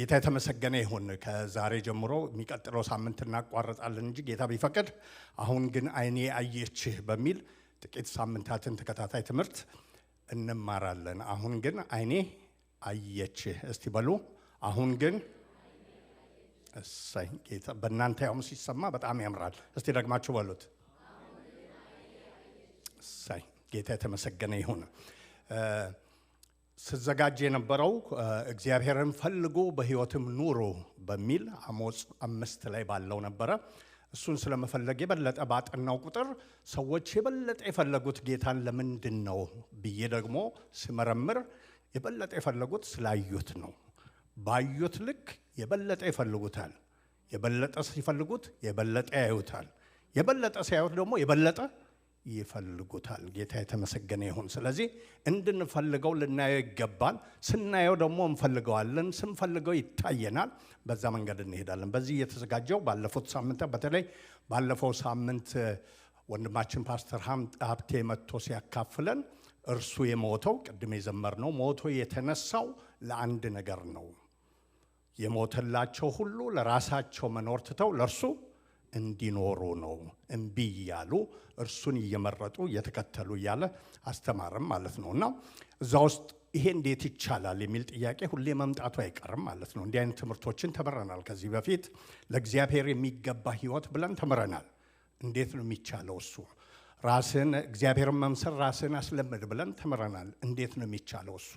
ጌታ የተመሰገነ ይሁን። ከዛሬ ጀምሮ የሚቀጥለው ሳምንት እናቋርጣለን እንጂ ጌታ ቢፈቅድ አሁን ግን አይኔ አየችህ በሚል ጥቂት ሳምንታትን ተከታታይ ትምህርት እንማራለን። አሁን ግን አይኔ አየችህ እስቲ በሉ። አሁን ግን እሰይ ጌታ በእናንተ ያውም ሲሰማ በጣም ያምራል። እስቲ ደግማችሁ በሉት። እሰይ ጌታ የተመሰገነ ይሁን። ስዘጋጅ የነበረው እግዚአብሔርን ፈልጉ በሕይወትም ኑሩ በሚል አሞጽ 5 ላይ ባለው ነበረ። እሱን ስለመፈለግ የበለጠ ባጠናው ቁጥር ሰዎች የበለጠ የፈለጉት ጌታን ለምንድን ነው ብዬ ደግሞ ስመረምር የበለጠ የፈለጉት ስላዩት ነው። ባዩት ልክ የበለጠ ይፈልጉታል። የበለጠ ሲፈልጉት የበለጠ ያዩታል። የበለጠ ሲያዩት ደግሞ የበለጠ ይፈልጉታል። ጌታ የተመሰገነ ይሁን። ስለዚህ እንድንፈልገው ልናየው ይገባል። ስናየው ደግሞ እንፈልገዋለን። ስንፈልገው ይታየናል። በዛ መንገድ እንሄዳለን። በዚህ እየተዘጋጀው ባለፉት ሳምንት በተለይ ባለፈው ሳምንት ወንድማችን ፓስተር ሀብቴ መጥቶ ሲያካፍለን እርሱ የሞተው ቅድም የዘመርነው ሞቶ የተነሳው ለአንድ ነገር ነው። የሞተላቸው ሁሉ ለራሳቸው መኖር ትተው ለእርሱ እንዲኖሩ ነው። እምቢ እያሉ እርሱን እየመረጡ እየተከተሉ እያለ አስተማረም ማለት ነው። እና እዛ ውስጥ ይሄ እንዴት ይቻላል የሚል ጥያቄ ሁሌ መምጣቱ አይቀርም ማለት ነው። እንዲህ አይነት ትምህርቶችን ተምረናል ከዚህ በፊት። ለእግዚአብሔር የሚገባ ሕይወት ብለን ተምረናል። እንዴት ነው የሚቻለው? እሱ ራስን እግዚአብሔርን መምሰል ራስን አስለምድ ብለን ተምረናል። እንዴት ነው የሚቻለው? እሱ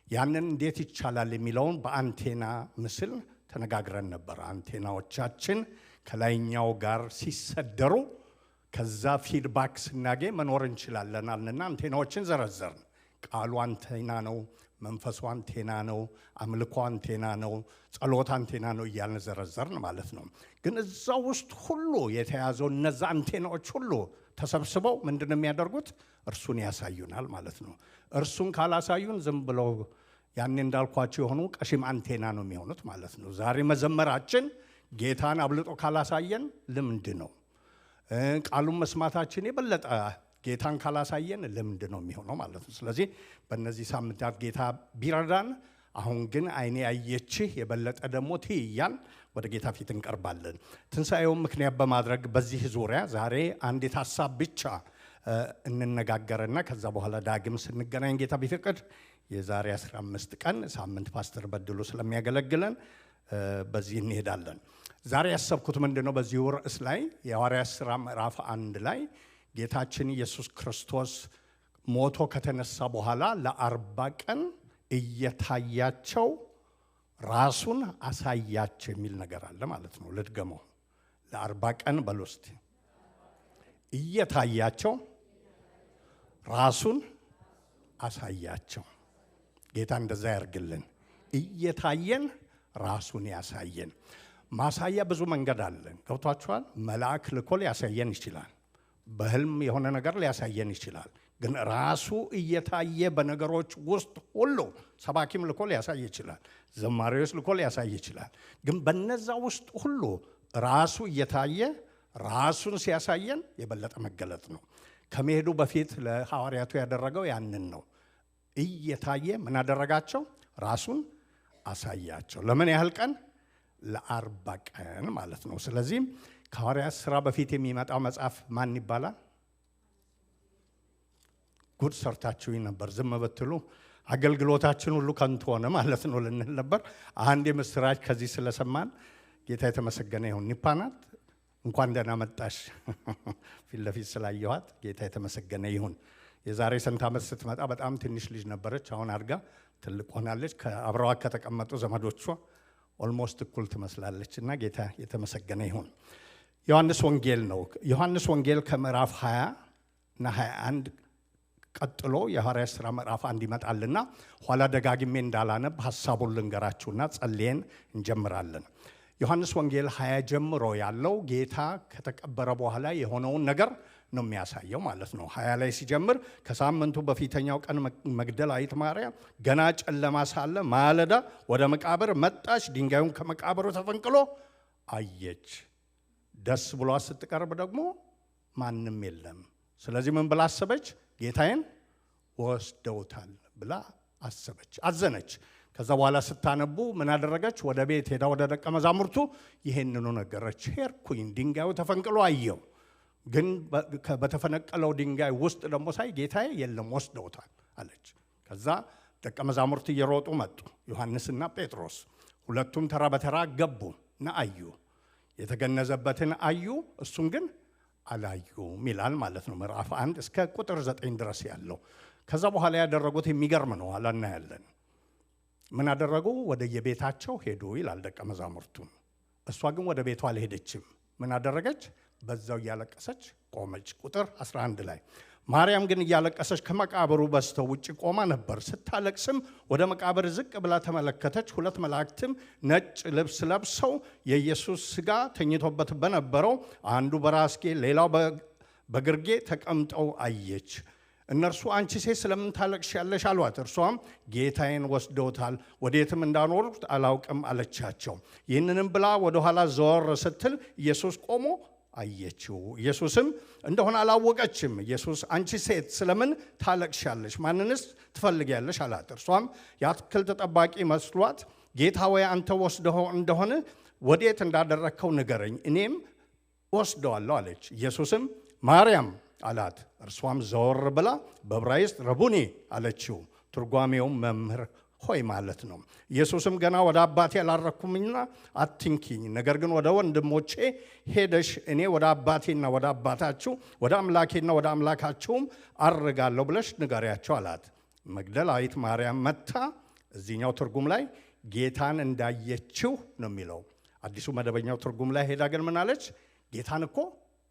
ያንን እንዴት ይቻላል የሚለውን በአንቴና ምስል ተነጋግረን ነበር። አንቴናዎቻችን ከላይኛው ጋር ሲሰደሩ ከዛ ፊድባክ ስናገኝ መኖር እንችላለን አልንና አንቴናዎችን ዘረዘርን። ቃሉ አንቴና ነው፣ መንፈሱ አንቴና ነው፣ አምልኮ አንቴና ነው፣ ጸሎት አንቴና ነው እያልን ዘረዘርን ማለት ነው። ግን እዛ ውስጥ ሁሉ የተያዘው እነዛ አንቴናዎች ሁሉ ተሰብስበው ምንድን ነው የሚያደርጉት? እርሱን ያሳዩናል ማለት ነው። እርሱን ካላሳዩን ዝም ብለው ያኔ እንዳልኳቸው የሆኑ ቀሽም አንቴና ነው የሚሆኑት ማለት ነው። ዛሬ መዘመራችን ጌታን አብልጦ ካላሳየን ልምድ ነው። ቃሉን መስማታችን የበለጠ ጌታን ካላሳየን ልምድ ነው የሚሆነው ማለት ነው። ስለዚህ በእነዚህ ሳምንታት ጌታ ቢረዳን አሁን ግን አይኔ አየችህ የበለጠ ደግሞ ትይያን ወደ ጌታ ፊት እንቀርባለን። ትንሣኤውን ምክንያት በማድረግ በዚህ ዙሪያ ዛሬ አንዲት ሀሳብ ብቻ እንነጋገርና ከዛ በኋላ ዳግም ስንገናኝ ጌታ ቢፈቅድ የዛሬ 15 ቀን ሳምንት ፓስተር በድሉ ስለሚያገለግለን በዚህ እንሄዳለን። ዛሬ ያሰብኩት ምንድነው? በዚህ ርዕስ ላይ የሐዋርያት ሥራ ምዕራፍ 1 ላይ ጌታችን ኢየሱስ ክርስቶስ ሞቶ ከተነሳ በኋላ ለ40 ቀን እየታያቸው ራሱን አሳያቸው የሚል ነገር አለ ማለት ነው። ልድገመው። ለ40 ቀን በሉ እስቲ። እየታያቸው ራሱን አሳያቸው። ጌታ እንደዛ ያርግልን። እየታየን ራሱን ያሳየን። ማሳያ ብዙ መንገድ አለ። ገብቷችኋል? መልአክ ልኮ ሊያሳየን ይችላል። በህልም የሆነ ነገር ሊያሳየን ይችላል። ግን ራሱ እየታየ በነገሮች ውስጥ ሁሉ ሰባኪም ልኮ ሊያሳይ ይችላል። ዘማሪዎች ልኮ ሊያሳይ ይችላል። ግን በነዛ ውስጥ ሁሉ ራሱ እየታየ ራሱን ሲያሳየን የበለጠ መገለጥ ነው። ከመሄዱ በፊት ለሐዋርያቱ ያደረገው ያንን ነው። እየታየ ምን አደረጋቸው? ራሱን አሳያቸው። ለምን ያህል ቀን? ለ40 ቀን ማለት ነው። ስለዚህ ከሐዋርያት ሥራ በፊት የሚመጣው መጽሐፍ ማን ይባላል? ጉድ ሰርታችሁኝ ነበር። ዝም ብትሉ አገልግሎታችን ሁሉ ከንቱ ሆነ ማለት ነው ልንል ነበር። አንድ የምስራች ከዚህ ስለሰማን ጌታ የተመሰገነ ይሁን። ኒፓናት እንኳን ደህና መጣሽ። ፊት ለፊት ስላየኋት ጌታ የተመሰገነ ይሁን። የዛሬ ስንት ዓመት ስትመጣ በጣም ትንሽ ልጅ ነበረች። አሁን አድጋ ትልቅ ሆናለች። ከአብረዋ ከተቀመጡ ዘመዶቿ ኦልሞስት እኩል ትመስላለች እና ጌታ የተመሰገነ ይሁን። ዮሐንስ ወንጌል ነው። ዮሐንስ ወንጌል ከምዕራፍ 20 እና 21 ቀጥሎ የሐዋርያት ሥራ ምዕራፍ 1 ይመጣልና ኋላ ደጋግሜ እንዳላነብ ሐሳቡን ልንገራችሁና ጸልየን እንጀምራለን። ዮሐንስ ወንጌል 20 ጀምሮ ያለው ጌታ ከተቀበረ በኋላ የሆነውን ነገር ነው የሚያሳየው ማለት ነው። 20 ላይ ሲጀምር ከሳምንቱ በፊተኛው ቀን መግደላዊት ማርያም ገና ጨለማ ሳለ ማለዳ ወደ መቃብር መጣች። ድንጋዩን ከመቃብሩ ተፈንቅሎ አየች። ደስ ብሏት ስትቀርብ ደግሞ ማንም የለም። ስለዚህ ምን ብላ አሰበች? ጌታዬን ወስደውታል ብላ አሰበች፣ አዘነች። ከዛ በኋላ ስታነቡ ምን አደረገች? ወደ ቤት ሄዳ ወደ ደቀ መዛሙርቱ ይሄንኑ ነገረች። ሄድኩኝ፣ ድንጋዩ ተፈንቅሎ አየው፣ ግን በተፈነቀለው ድንጋይ ውስጥ ደግሞ ሳይ ጌታዬ የለም ወስደውታል አለች። ከዛ ደቀ መዛሙርት እየሮጡ መጡ፣ ዮሐንስና ጴጥሮስ። ሁለቱም ተራ በተራ ገቡ እና አዩ፣ የተገነዘበትን አዩ፣ እሱን ግን አላዩም ይላል ማለት ነው። ምዕራፍ 1 እስከ ቁጥር 9 ድረስ ያለው። ከዛ በኋላ ያደረጉት የሚገርም ነው። አላና ያለን ምን አደረጉ? ወደ የቤታቸው ሄዱ ይላል ደቀ መዛሙርቱን። እሷ ግን ወደ ቤቷ አልሄደችም። ምን አደረገች? በዛው እያለቀሰች ቆመች። ቁጥር 11 ላይ ማርያም ግን እያለቀሰች ከመቃብሩ በስተው ውጭ ቆማ ነበር። ስታለቅስም ወደ መቃብር ዝቅ ብላ ተመለከተች። ሁለት መላእክትም ነጭ ልብስ ለብሰው የኢየሱስ ሥጋ ተኝቶበት በነበረው አንዱ በራስጌ ሌላው በግርጌ ተቀምጠው አየች። እነርሱ አንቺ ሴት ስለምን ታለቅሻለሽ አሏት። እርሷም ጌታዬን ወስደውታል፣ ወዴትም እንዳኖሩት አላውቅም አለቻቸው። ይህንንም ብላ ወደኋላ ዘወር ስትል ኢየሱስ ቆሞ አየችው። ኢየሱስም እንደሆነ አላወቀችም። ኢየሱስ አንቺ ሴት ስለምን ታለቅሻለሽ? ማንንስ ትፈልጊያለሽ አላት። እርሷም የአትክልት ጠባቂ መስሏት ጌታ ወይ አንተ ወስደው እንደሆነ ወዴት እንዳደረግከው ንገረኝ፣ እኔም ወስደዋለሁ አለች። ኢየሱስም ማርያም አላት። እርሷም ዘወር ብላ በዕብራይስጥ ረቡኒ አለችው። ትርጓሜውም መምህር ሆይ ማለት ነው። ኢየሱስም ገና ወደ አባቴ አላረኩምና አትንኪኝ፣ ነገር ግን ወደ ወንድሞቼ ሄደሽ እኔ ወደ አባቴና ወደ አባታችሁ ወደ አምላኬና ወደ አምላካችሁም አርጋለሁ ብለሽ ንገሪያቸው አላት። መግደላዊት ማርያም መታ እዚህኛው ትርጉም ላይ ጌታን እንዳየችው ነው የሚለው። አዲሱ መደበኛው ትርጉም ላይ ሄዳ ግን ምን አለች? ጌታን እኮ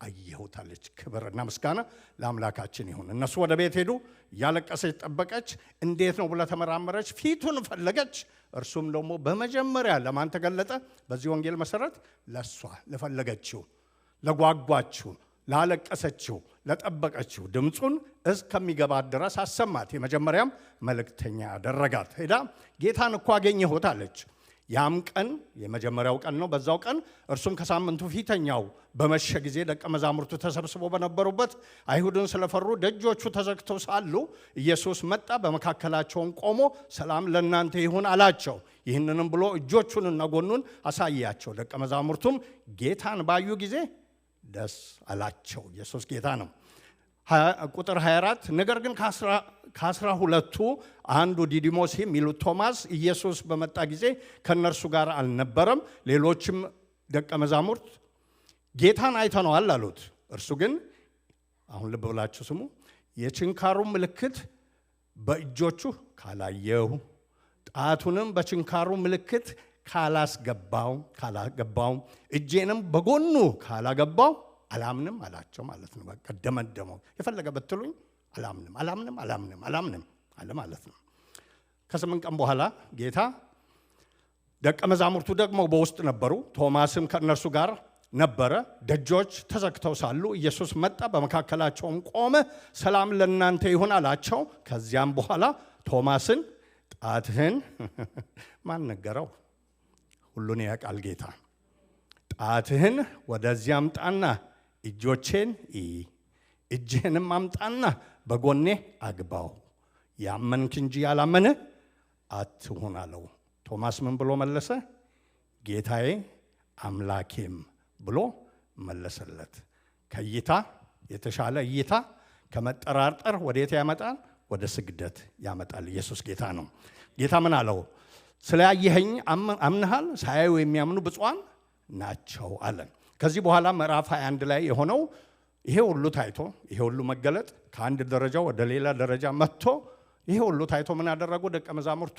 አየሁታለች። ክብርና ምስጋና ለአምላካችን ይሁን። እነሱ ወደ ቤት ሄዱ። እያለቀሰች ጠበቀች። እንዴት ነው ብላ ተመራመረች። ፊቱን ፈለገች። እርሱም ደግሞ በመጀመሪያ ለማን ተገለጠ? በዚህ ወንጌል መሰረት ለሷ ለፈለገችው፣ ለጓጓችው፣ ላለቀሰችው፣ ለጠበቀችው ድምፁን እስከሚገባት ድረስ አሰማት። የመጀመሪያም መልእክተኛ ያደረጋት። ሄዳ ጌታን እኮ አገኘሁት አለች። ያም ቀን የመጀመሪያው ቀን ነው። በዛው ቀን እርሱም ከሳምንቱ ፊተኛው በመሸ ጊዜ ደቀ መዛሙርቱ ተሰብስበው በነበሩበት አይሁድን ስለፈሩ ደጆቹ ተዘግተው ሳሉ ኢየሱስ መጣ፣ በመካከላቸውም ቆሞ ሰላም ለእናንተ ይሁን አላቸው። ይህንንም ብሎ እጆቹንና ጎኑን አሳያቸው። ደቀ መዛሙርቱም ጌታን ባዩ ጊዜ ደስ አላቸው። ኢየሱስ ጌታ ነው። ቁጥር 24 ነገር ግን ከአስራ ሁለቱ አንዱ ዲዲሞስ የሚሉት ቶማስ ኢየሱስ በመጣ ጊዜ ከእነርሱ ጋር አልነበረም። ሌሎችም ደቀ መዛሙርት ጌታን አይተነዋል አሉት። እርሱ ግን አሁን ልብ ብላችሁ ስሙ፣ የችንካሩ ምልክት በእጆቹ ካላየሁ፣ ጣቱንም በችንካሩ ምልክት ካላገባው፣ እጄንም በጎኑ ካላገባው አላምንም አላቸው ማለት ነው። በቃ ደመደመው። የፈለገ ብትሉኝ አላምንም አለ ማለት ነው። ከ8 ቀን በኋላ ጌታ ደቀ መዛሙርቱ ደግሞ በውስጥ ነበሩ፣ ቶማስም ከእነርሱ ጋር ነበረ። ደጆች ተዘግተው ሳሉ ኢየሱስ መጣ፣ በመካከላቸውም ቆመ፣ ሰላም ለእናንተ ይሁን አላቸው። ከዚያም በኋላ ቶማስን ጣትህን ማን ነገረው? ሁሉን ያውቃል ጌታ። ጣትህን ወደዚህ አምጣና እጆቼን እጅህንም አምጣና በጎኔ አግባው፣ ያመንክ እንጂ ያላመነ አትሁን አለው። ቶማስ ምን ብሎ መለሰ? ጌታዬ አምላኬም ብሎ መለሰለት። ከእይታ የተሻለ እይታ ከመጠራጠር ወዴት ያመጣል? ወደ ስግደት ያመጣል። ኢየሱስ ጌታ ነው። ጌታ ምን አለው? ስላየኸኝ አምነሃል፣ ሳያዩ የሚያምኑ ብፁዓን ናቸው አለን። ከዚህ በኋላ ምዕራፍ 21 ላይ የሆነው ይሄ ሁሉ ታይቶ ይሄ ሁሉ መገለጥ ከአንድ ደረጃ ወደ ሌላ ደረጃ መጥቶ ይሄ ሁሉ ታይቶ ምን ያደረጉ ደቀ መዛሙርቱ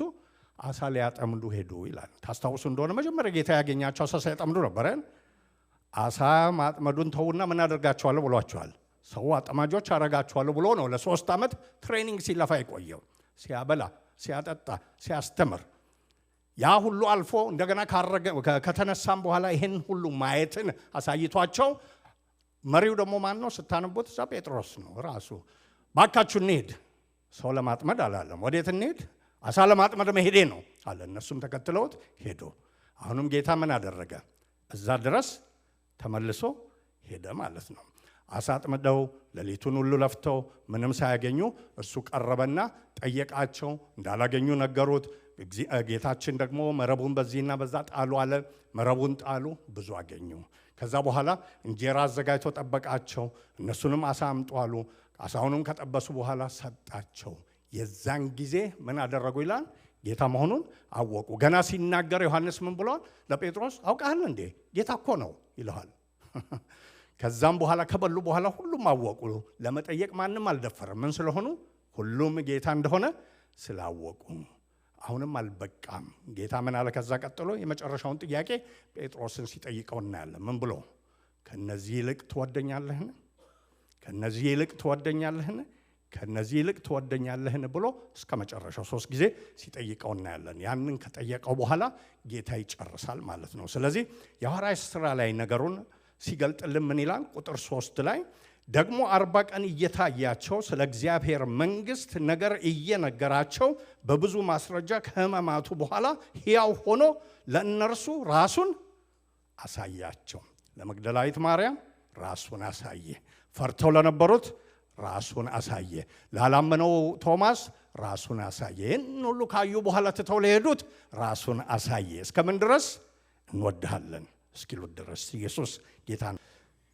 አሳ ሊያጠምዱ ሄዱ ይላል። ታስታውሱ እንደሆነ መጀመሪያ ጌታ ያገኛቸው አሳ ሲያጠምዱ ነበረ። አሳ ማጥመዱን ተውና ምን አደርጋቸዋለሁ ብሏቸዋል። ሰው አጠማጆች አረጋቸዋለሁ ብሎ ነው ለ3 ዓመት ትሬኒንግ ሲለፋ የቆየው። ሲያበላ፣ ሲያጠጣ፣ ሲያስተምር ያ ሁሉ አልፎ እንደገና ከተነሳም በኋላ ይህን ሁሉ ማየትን አሳይቷቸው መሪው ደግሞ ማን ነው ስታነቡት? እዛ ጴጥሮስ ነው ራሱ። ባካችሁ እንሄድ፣ ሰው ለማጥመድ አላለም። ወዴት እንሄድ? አሳ ለማጥመድ መሄዴ ነው አለ። እነሱም ተከትለውት ሄዶ አሁንም ጌታ ምን አደረገ? እዛ ድረስ ተመልሶ ሄደ ማለት ነው። አሳ አጥምደው ሌሊቱን ሁሉ ለፍተው ምንም ሳያገኙ እሱ ቀረበና ጠየቃቸው። እንዳላገኙ ነገሩት። ጌታችን ደግሞ መረቡን በዚህና በዛ ጣሉ አለ። መረቡን ጣሉ፣ ብዙ አገኙ። ከዛ በኋላ እንጀራ አዘጋጅቶ ጠበቃቸው። እነሱንም አሳ አምጡ አሉ። አሳውንም ከጠበሱ በኋላ ሰጣቸው። የዛን ጊዜ ምን አደረጉ ይላል? ጌታ መሆኑን አወቁ። ገና ሲናገር ዮሐንስ ምን ብሏል ለጴጥሮስ? አውቃለህ እንዴ? ጌታ እኮ ነው ይለዋል። ከዛም በኋላ ከበሉ በኋላ ሁሉም አወቁ። ለመጠየቅ ማንም አልደፈረም። ምን ስለሆኑ? ሁሉም ጌታ እንደሆነ ስላወቁ። አሁንም አልበቃም። ጌታ ምን አለ? ከዛ ቀጥሎ የመጨረሻውን ጥያቄ ጴጥሮስን ሲጠይቀው እናያለን። ምን ብሎ? ከነዚህ ይልቅ ትወደኛለህን? ከነዚህ ይልቅ ትወደኛለህን? ከነዚህ ይልቅ ትወደኛለህን ብሎ እስከ መጨረሻው 3 ጊዜ ሲጠይቀው እናያለን። ያንን ከጠየቀው በኋላ ጌታ ይጨርሳል ማለት ነው። ስለዚህ የሐዋርያት ሥራ ላይ ነገሩን ሲገልጥልን ምን ይላል? ቁጥር 3 ላይ ደግሞ 40 ቀን እየታያቸው ስለ እግዚአብሔር መንግሥት ነገር እየነገራቸው በብዙ ማስረጃ ከሕማማቱ በኋላ ሕያው ሆኖ ለእነርሱ ራሱን አሳያቸው። ለመግደላዊት ማርያም ራሱን አሳየ። ፈርተው ለነበሩት ራሱን አሳየ። ላላመነው ቶማስ ራሱን አሳየ። ይህን ሁሉ ካዩ በኋላ ትተው ለሄዱት ራሱን አሳየ። እስከምን ድረስ? እንወድሃለን እስኪሉት ድረስ። ኢየሱስ ጌታ ነው።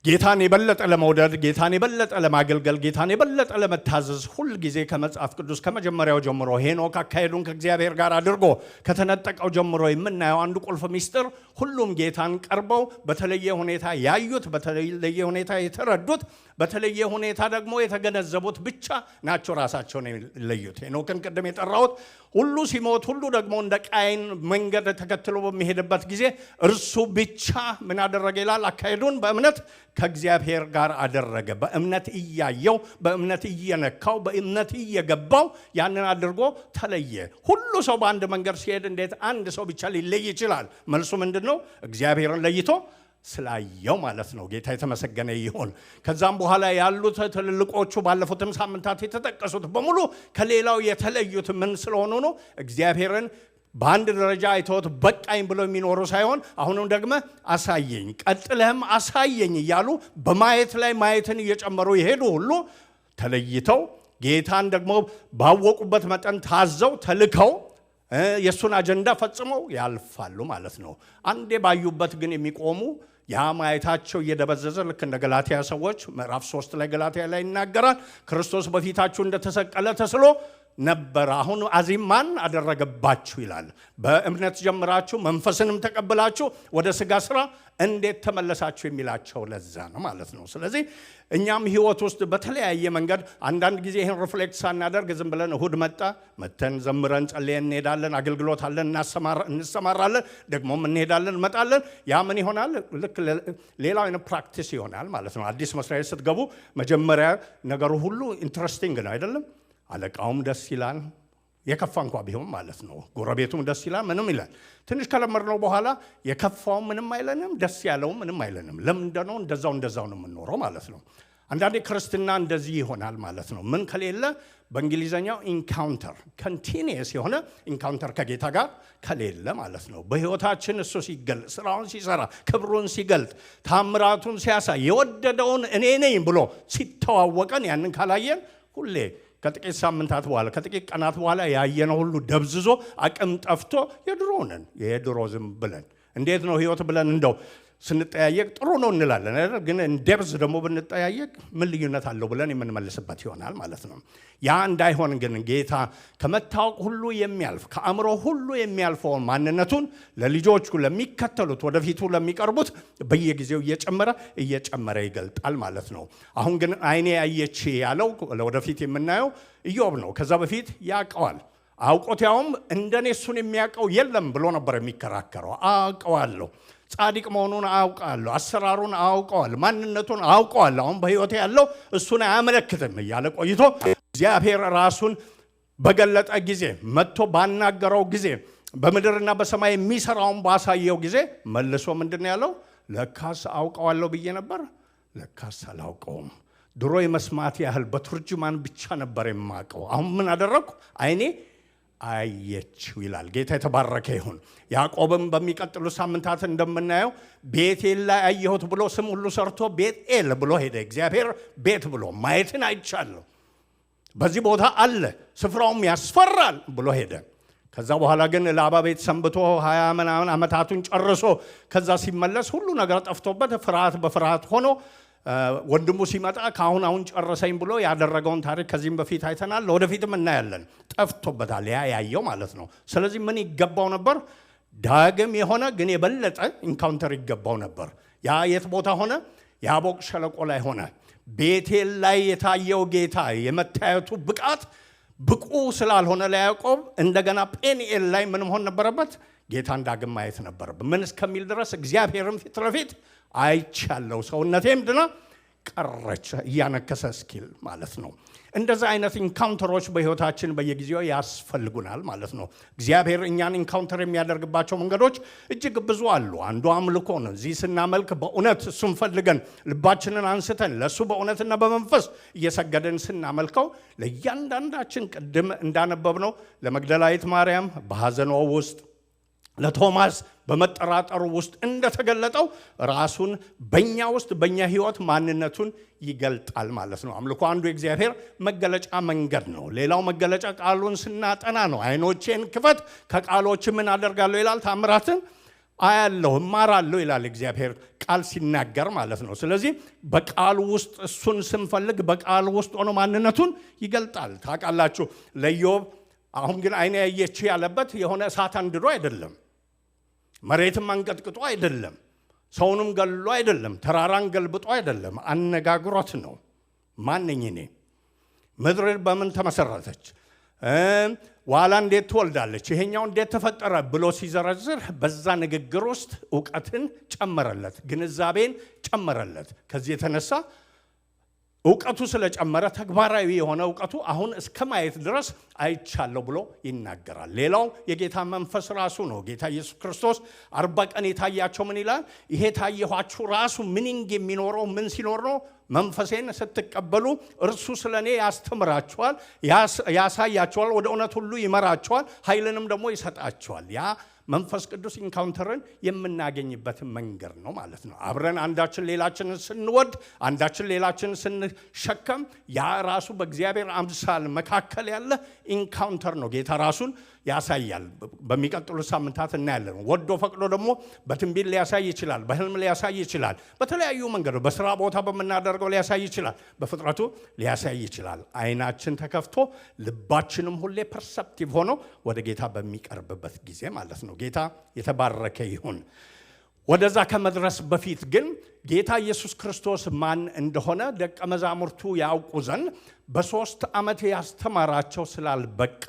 ጌታን የበለጠ ለመውደድ፣ ጌታን የበለጠ ለማገልገል፣ ጌታን የበለጠ ለመታዘዝ ሁል ጊዜ ከመጽሐፍ ቅዱስ ከመጀመሪያው ጀምሮ ሄኖክ አካሄዱን ከእግዚአብሔር ጋር አድርጎ ከተነጠቀው ጀምሮ የምናየው አንዱ ቁልፍ ሚስጥር ሁሉም ጌታን ቀርበው በተለየ ሁኔታ ያዩት፣ በተለየ ሁኔታ የተረዱት፣ በተለየ ሁኔታ ደግሞ የተገነዘቡት ብቻ ናቸው ራሳቸውን የለዩት። ሄኖክን ቅድም የጠራሁት ሁሉ ሲሞት ሁሉ ደግሞ እንደ ቃይን መንገድ ተከትሎ በሚሄድበት ጊዜ እርሱ ብቻ ምን አደረገ ይላል? አካሄዱን በእምነት ከእግዚአብሔር ጋር አደረገ። በእምነት እያየው፣ በእምነት እየነካው፣ በእምነት እየገባው ያንን አድርጎ ተለየ። ሁሉ ሰው በአንድ መንገድ ሲሄድ እንዴት አንድ ሰው ብቻ ሊለይ ይችላል? መልሱ ምንድን ነው? እግዚአብሔርን ለይቶ ስላየው ማለት ነው። ጌታ የተመሰገነ ይሁን። ከዛም በኋላ ያሉት ትልልቆቹ ባለፉትም ሳምንታት የተጠቀሱት በሙሉ ከሌላው የተለዩት ምን ስለሆኑ ነው? እግዚአብሔርን በአንድ ደረጃ አይተውት በቃኝ ብለው የሚኖሩ ሳይሆን አሁንም ደግሞ አሳየኝ፣ ቀጥለህም አሳየኝ እያሉ በማየት ላይ ማየትን እየጨመሩ የሄዱ ሁሉ ተለይተው ጌታን ደግሞ ባወቁበት መጠን ታዘው ተልከው የእሱን አጀንዳ ፈጽመው ያልፋሉ ማለት ነው። አንዴ ባዩበት ግን የሚቆሙ ያ ማየታቸው እየደበዘዘ ልክ እንደ ገላትያ ሰዎች ምዕራፍ 3 ላይ ገላትያ ላይ ይናገራል። ክርስቶስ በፊታችሁ እንደተሰቀለ ተስሎ ነበር፣ አሁን አዚም ማን አደረገባችሁ ይላል። በእምነት ጀምራችሁ መንፈስንም ተቀብላችሁ ወደ ሥጋ ሥራ እንዴት ተመለሳችሁ የሚላቸው ለዛ ነው ማለት ነው። ስለዚህ እኛም ሕይወት ውስጥ በተለያየ መንገድ አንዳንድ ጊዜ ይህን ሪፍሌክት ሳናደርግ ዝም ብለን እሁድ መተን ዘምረን ጸልየን እንሄዳለን፣ አገልግሎት አለን፣ እንሰማራለን፣ ደግሞም እንሄዳለን እንመጣለን። ያ ምን ይሆናል? ልክ ሌላው አይነት ፕራክቲስ ይሆናል ማለት ነው። አዲስ መስሪያ ቤት ስትገቡ መጀመሪያ ነገሩ ሁሉ ኢንትረስቲንግ ነው አይደለም? አለቃውም ደስ ይላል፣ የከፋ እንኳ ቢሆን ማለት ነው። ጎረቤቱም ደስ ይላል፣ ምንም ይላል። ትንሽ ከለመድነው በኋላ የከፋውም ምንም አይለንም፣ ደስ ያለውም ምንም አይለንም። ለምንድነው? እንደዛው ነው የምንኖረው ማለት ነው። አንዳንዴ ክርስትና እንደዚህ ይሆናል ማለት ነው። ምን ከሌለ በእንግሊዘኛው ኢንካውንተር፣ ኮንቲኒየስ የሆነ ኢንካውንተር ከጌታ ጋር ከሌለ ማለት ነው። በሕይወታችን እሱ ሲገልጥ፣ ስራውን ሲሰራ፣ ክብሩን ሲገልጥ፣ ታምራቱን ሲያሳይ፣ የወደደውን እኔ ነኝ ብሎ ሲተዋወቀን ያንን ካላየን ሁሌ ከጥቂት ሳምንታት በኋላ ከጥቂት ቀናት በኋላ ያየነው ሁሉ ደብዝዞ አቅም ጠፍቶ የድሮ ዝም ብለን እንዴት ነው ሕይወት ብለን እንደው ስንጠያየቅ ጥሩ ነው እንላለን አይደል? ግን እንደብዝ ደግሞ ብንጠያየቅ ምን ልዩነት አለው ብለን የምንመልስበት ይሆናል ማለት ነው። ያ እንዳይሆን ግን ጌታ ከመታወቅ ሁሉ የሚያልፍ ከአእምሮ ሁሉ የሚያልፈውን ማንነቱን ለልጆቹ ለሚከተሉት ወደፊቱ ለሚቀርቡት በየጊዜው እየጨመረ ይገልጣል ማለት ነው። አሁን ግን ዓይኔ ያየች ያለው ለወደፊት የምናየው ኢዮብ ነው። ከዛ በፊት ያውቀዋል። አውቆት ያውም እንደኔ እሱን የሚያውቀው የለም ብሎ ነበር የሚከራከረው። አውቀዋለሁ፣ ጻድቅ መሆኑን አውቃለሁ፣ አሰራሩን አውቀዋለሁ፣ ማንነቱን አውቀዋለሁ፣ አሁን በሕይወቴ ያለው እሱን አያመለክትም እያለ ቆይቶ እግዚአብሔር ራሱን በገለጠ ጊዜ መጥቶ ባናገረው ጊዜ በምድርና በሰማይ የሚሰራውን ባሳየው ጊዜ መልሶ ምንድን ያለው? ለካስ አውቀዋለሁ ብዬ ነበር፣ ለካስ አላውቀውም። ድሮ የመስማት ያህል በቱርጅማን ብቻ ነበር የማውቀው፣ አሁን ምን አደረግኩ? ዓይኔ አየችው ይላል። ጌታ የተባረከ ይሁን። ያዕቆብም በሚቀጥሉ ሳምንታት እንደምናየው ቤቴል ላይ አየሁት ብሎ ስም ሁሉ ሰርቶ ቤትኤል ብሎ ሄደ። እግዚአብሔር ቤት ብሎ ማየትን አይቻለሁ፣ በዚህ ቦታ አለ፣ ስፍራውም ያስፈራል ብሎ ሄደ። ከዛ በኋላ ግን ላባ ቤት ሰንብቶ 20 ምናምን ዓመታቱን ጨርሶ ከዛ ሲመለስ ሁሉ ነገር ጠፍቶበት ፍርሃት በፍርሃት ሆኖ ወንድሙ ሲመጣ አሁን ጨረሰኝ ብሎ ያደረገውን ታሪክ ከዚህም በፊት አይተናል፣ ወደፊትም እናያለን። ጠፍቶበታል ያየው ማለት ነው። ስለዚህ ምን ይገባው ነበር? ዳግም የሆነ ግን የበለጠ ኢንካውንተር ይገባው ነበር። ያ የት ቦታ ሆነ? ያቦቅ ሸለቆ ላይ ሆነ። ቤቴል ላይ የታየው ጌታ የመታየቱ ብቃት ብቁ ስላልሆነ ለያዕቆብ እንደገና ጴንኤል ላይ ምን መሆን ነበረበት? ጌታን ዳግም ማየት ነበረበት። ምን እስከሚል ድረስ እግዚአብሔርም ፊት ለፊት አይቻለው ሰውነቴም ድና ቀረች እያነከሰ እስኪል ማለት ነው። እንደዚህ አይነት ኢንካውንተሮች በህይወታችን በየጊዜው ያስፈልጉናል ማለት ነው። እግዚአብሔር እኛን ኢንካውንተር የሚያደርግባቸው መንገዶች እጅግ ብዙ አሉ። አንዱ አምልኮ ነው። እዚህ ስናመልክ በእውነት እሱን ፈልገን ልባችንን አንስተን ለእሱ በእውነትና በመንፈስ እየሰገደን ስናመልከው ለእያንዳንዳችን ቅድም እንዳነበብነው ለመግደላዊት ማርያም በሐዘኗ ውስጥ ለቶማስ በመጠራጠሩ ውስጥ እንደተገለጠው ራሱን በእኛ ውስጥ በእኛ ህይወት ማንነቱን ይገልጣል ማለት ነው። አምልኮ አንዱ የእግዚአብሔር መገለጫ መንገድ ነው። ሌላው መገለጫ ቃሉን ስናጠና ነው። አይኖቼን ክፈት ከቃሎች ምን አደርጋለሁ ይላል? ታምራትን አያለሁ እማራለሁ ይላል እግዚአብሔር ቃል ሲናገር ማለት ነው። ስለዚህ በቃሉ ውስጥ እሱን ስንፈልግ በቃሉ ውስጥ ሆኖ ማንነቱን ይገልጣል። ታውቃላችሁ ለኢዮብ አሁን ግን አይኔ ያየች ያለበት የሆነ እሳት አንድዶ አይደለም፣ መሬትም አንቀጥቅጦ አይደለም፣ ሰውንም ገሎ አይደለም፣ ተራራን ገልብጦ አይደለም፣ አነጋግሮት ነው። ማንኝ እኔ? ምድር በምን ተመሰረተች? ዋላ እንዴት ትወልዳለች? ይሄኛው እንዴት ተፈጠረ ብሎ ሲዘረዝር በዛ ንግግር ውስጥ ዕውቀትን ጨመረለት፣ ግንዛቤን ጨመረለት። ከዚህ የተነሳ ዕውቀቱ ስለጨመረ ተግባራዊ የሆነ ዕውቀቱ አሁን እስከ ማየት ድረስ አይቻለሁ ብሎ ይናገራል። ሌላው የጌታ መንፈስ ራሱ ነው። ጌታ ኢየሱስ ክርስቶስ 40 ቀን የታያቸው ምን ይላል? ይሄ ታየኋችሁ ራሱ ሚኒንግ የሚኖረው ምን ሲኖር ነው? መንፈሴን ስትቀበሉ እርሱ ስለኔ ያስተምራችኋል፣ ያሳያችኋል፣ ወደ እውነት ሁሉ ይመራችኋል፣ ኃይልንም ደግሞ ይሰጣችኋል። ያ መንፈስ ቅዱስ ኢንካውንተርን የምናገኝበት መንገድ ነው ማለት ነው። አብረን አንዳችን ሌላችንን ስንወድ፣ አንዳችን ሌላችንን ስንሸከም ያ ራሱ በእግዚአብሔር አምሳል መካከል ያለ ኢንካውንተር ነው። ጌታ ራሱን ያሳያል። በሚቀጥሉት ሳምንታት እናያለን። ወዶ ፈቅዶ ደግሞ በትንቢት ሊያሳይ ይችላል፣ በህልም ሊያሳይ ይችላል፣ በተለያዩ መንገዶች በስራ ቦታ በምናደርገው ሊያሳይ ይችላል፣ በፍጥረቱ ሊያሳይ ይችላል። አይናችን ተከፍቶ ልባችንም ሁሌ ፐርሰፕቲቭ ሆኖ ወደ ጌታ በሚቀርብበት ጊዜ ማለት ነው። ጌታ የተባረከ ይሁን። ወደዛ ከመድረስ በፊት ግን ጌታ ኢየሱስ ክርስቶስ ማን እንደሆነ ደቀ መዛሙርቱ ያውቁ ዘንድ በ3 ዓመት ያስተማራቸው ስላልበቃ